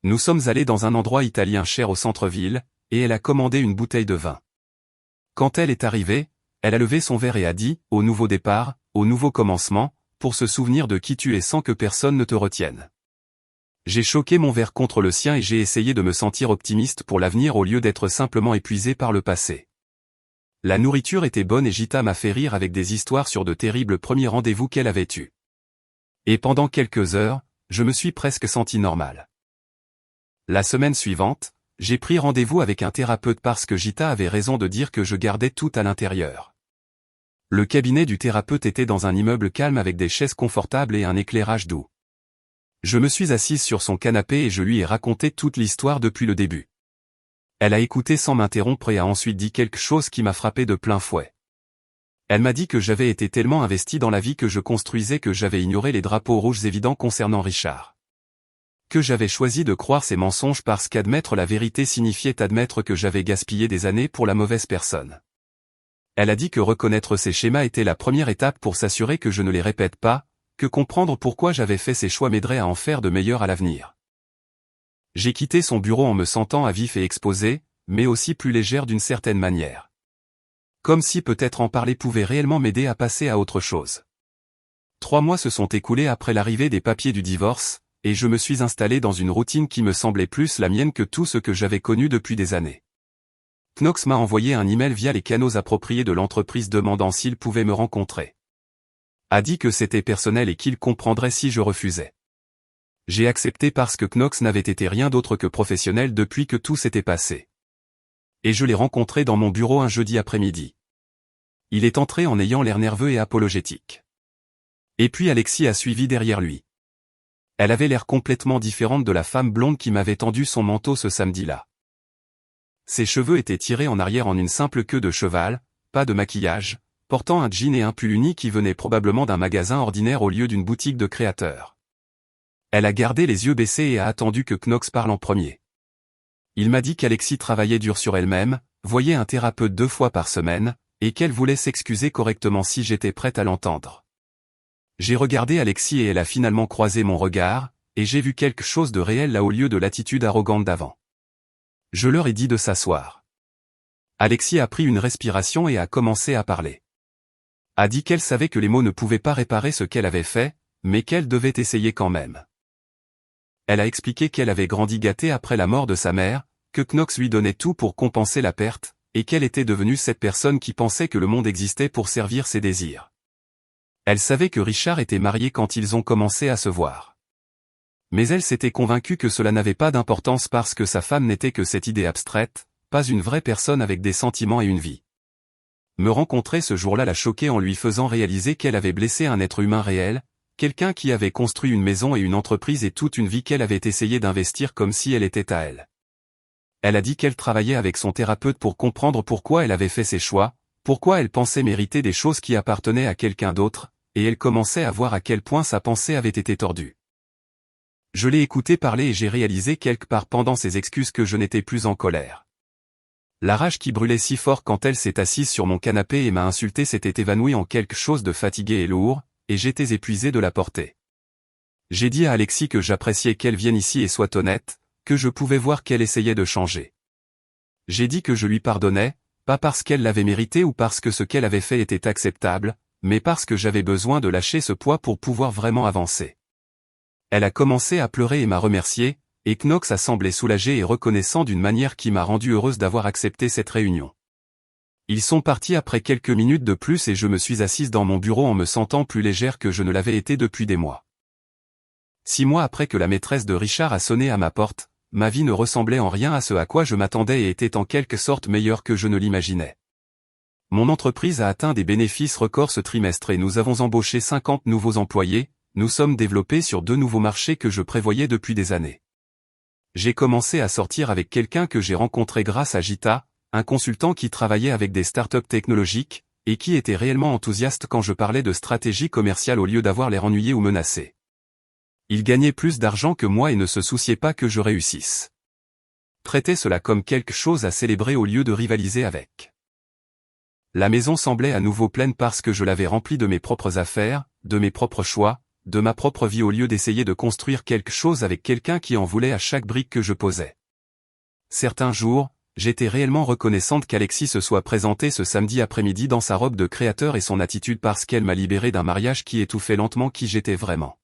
Nous sommes allés dans un endroit italien cher au centre-ville, et elle a commandé une bouteille de vin. Quand elle est arrivée, elle a levé son verre et a dit « Au nouveau départ, au nouveau commencement », pour se souvenir de qui tu es sans que personne ne te retienne. J'ai choqué mon verre contre le sien et j'ai essayé de me sentir optimiste pour l'avenir au lieu d'être simplement épuisé par le passé. La nourriture était bonne et Gita m'a fait rire avec des histoires sur de terribles premiers rendez-vous qu'elle avait eus. Et pendant quelques heures, je me suis presque senti normal. La semaine suivante, j'ai pris rendez-vous avec un thérapeute parce que Gita avait raison de dire que je gardais tout à l'intérieur. Le cabinet du thérapeute était dans un immeuble calme avec des chaises confortables et un éclairage doux. Je me suis assise sur son canapé et je lui ai raconté toute l'histoire depuis le début. Elle a écouté sans m'interrompre et a ensuite dit quelque chose qui m'a frappé de plein fouet. Elle m'a dit que j'avais été tellement investi dans la vie que je construisais que j'avais ignoré les drapeaux rouges évidents concernant Richard. Que j'avais choisi de croire ses mensonges parce qu'admettre la vérité signifiait admettre que j'avais gaspillé des années pour la mauvaise personne. Elle a dit que reconnaître ces schémas était la première étape pour s'assurer que je ne les répète pas, que comprendre pourquoi j'avais fait ces choix m'aiderait à en faire de meilleurs à l'avenir. J'ai quitté son bureau en me sentant à vif et exposé, mais aussi plus légère d'une certaine manière. Comme si peut-être en parler pouvait réellement m'aider à passer à autre chose. 3 mois se sont écoulés après l'arrivée des papiers du divorce, et je me suis installé dans une routine qui me semblait plus la mienne que tout ce que j'avais connu depuis des années. Knox m'a envoyé un email via les canaux appropriés de l'entreprise demandant s'il pouvait me rencontrer. A dit que c'était personnel et qu'il comprendrait si je refusais. J'ai accepté parce que Knox n'avait été rien d'autre que professionnel depuis que tout s'était passé. Et je l'ai rencontré dans mon bureau un jeudi après-midi. Il est entré en ayant l'air nerveux et apologétique. Et puis Alexis a suivi derrière lui. Elle avait l'air complètement différente de la femme blonde qui m'avait tendu son manteau ce samedi-là. Ses cheveux étaient tirés en arrière en une simple queue de cheval, pas de maquillage, portant un jean et un pull uni qui venaient probablement d'un magasin ordinaire au lieu d'une boutique de créateurs. Elle a gardé les yeux baissés et a attendu que Knox parle en premier. Il m'a dit qu'Alexis travaillait dur sur elle-même, voyait un thérapeute 2 fois par semaine, et qu'elle voulait s'excuser correctement si j'étais prête à l'entendre. J'ai regardé Alexis et elle a finalement croisé mon regard, et j'ai vu quelque chose de réel là au lieu de l'attitude arrogante d'avant. Je leur ai dit de s'asseoir. Alexis a pris une respiration et a commencé à parler. A dit qu'elle savait que les mots ne pouvaient pas réparer ce qu'elle avait fait, mais qu'elle devait essayer quand même. Elle a expliqué qu'elle avait grandi gâtée après la mort de sa mère, que Knox lui donnait tout pour compenser la perte, et qu'elle était devenue cette personne qui pensait que le monde existait pour servir ses désirs. Elle savait que Richard était marié quand ils ont commencé à se voir. Mais elle s'était convaincue que cela n'avait pas d'importance parce que sa femme n'était que cette idée abstraite, pas une vraie personne avec des sentiments et une vie. Me rencontrer ce jour-là l'a choquée en lui faisant réaliser qu'elle avait blessé un être humain réel, quelqu'un qui avait construit une maison et une entreprise et toute une vie qu'elle avait essayé d'investir comme si elle était à elle. Elle a dit qu'elle travaillait avec son thérapeute pour comprendre pourquoi elle avait fait ses choix, pourquoi elle pensait mériter des choses qui appartenaient à quelqu'un d'autre, et elle commençait à voir à quel point sa pensée avait été tordue. Je l'ai écouté parler et j'ai réalisé quelque part pendant ses excuses que je n'étais plus en colère. La rage qui brûlait si fort quand elle s'est assise sur mon canapé et m'a insulté s'était évanouie en quelque chose de fatigué et lourd, et j'étais épuisé de la porter. J'ai dit à Alexis que j'appréciais qu'elle vienne ici et soit honnête, que je pouvais voir qu'elle essayait de changer. J'ai dit que je lui pardonnais, pas parce qu'elle l'avait mérité ou parce que ce qu'elle avait fait était acceptable, mais parce que j'avais besoin de lâcher ce poids pour pouvoir vraiment avancer. Elle a commencé à pleurer et m'a remercié, et Knox a semblé soulagé et reconnaissant d'une manière qui m'a rendu heureuse d'avoir accepté cette réunion. Ils sont partis après quelques minutes de plus et je me suis assise dans mon bureau en me sentant plus légère que je ne l'avais été depuis des mois. 6 mois après que la maîtresse de Richard a sonné à ma porte, ma vie ne ressemblait en rien à ce à quoi je m'attendais et était en quelque sorte meilleure que je ne l'imaginais. Mon entreprise a atteint des bénéfices records ce trimestre et nous avons embauché 50 nouveaux employés. Nous sommes développés sur 2 nouveaux marchés que je prévoyais depuis des années. J'ai commencé à sortir avec quelqu'un que j'ai rencontré grâce à Gita, un consultant qui travaillait avec des startups technologiques, et qui était réellement enthousiaste quand je parlais de stratégie commerciale au lieu d'avoir l'air ennuyé ou menacé. Il gagnait plus d'argent que moi et ne se souciait pas que je réussisse. Traitait cela comme quelque chose à célébrer au lieu de rivaliser avec. La maison semblait à nouveau pleine parce que je l'avais remplie de mes propres affaires, de mes propres choix, de ma propre vie au lieu d'essayer de construire quelque chose avec quelqu'un qui en voulait à chaque brique que je posais. Certains jours, j'étais réellement reconnaissante qu'Alexis se soit présenté ce samedi après-midi dans sa robe de créateur et son attitude parce qu'elle m'a libéré d'un mariage qui étouffait lentement qui j'étais vraiment.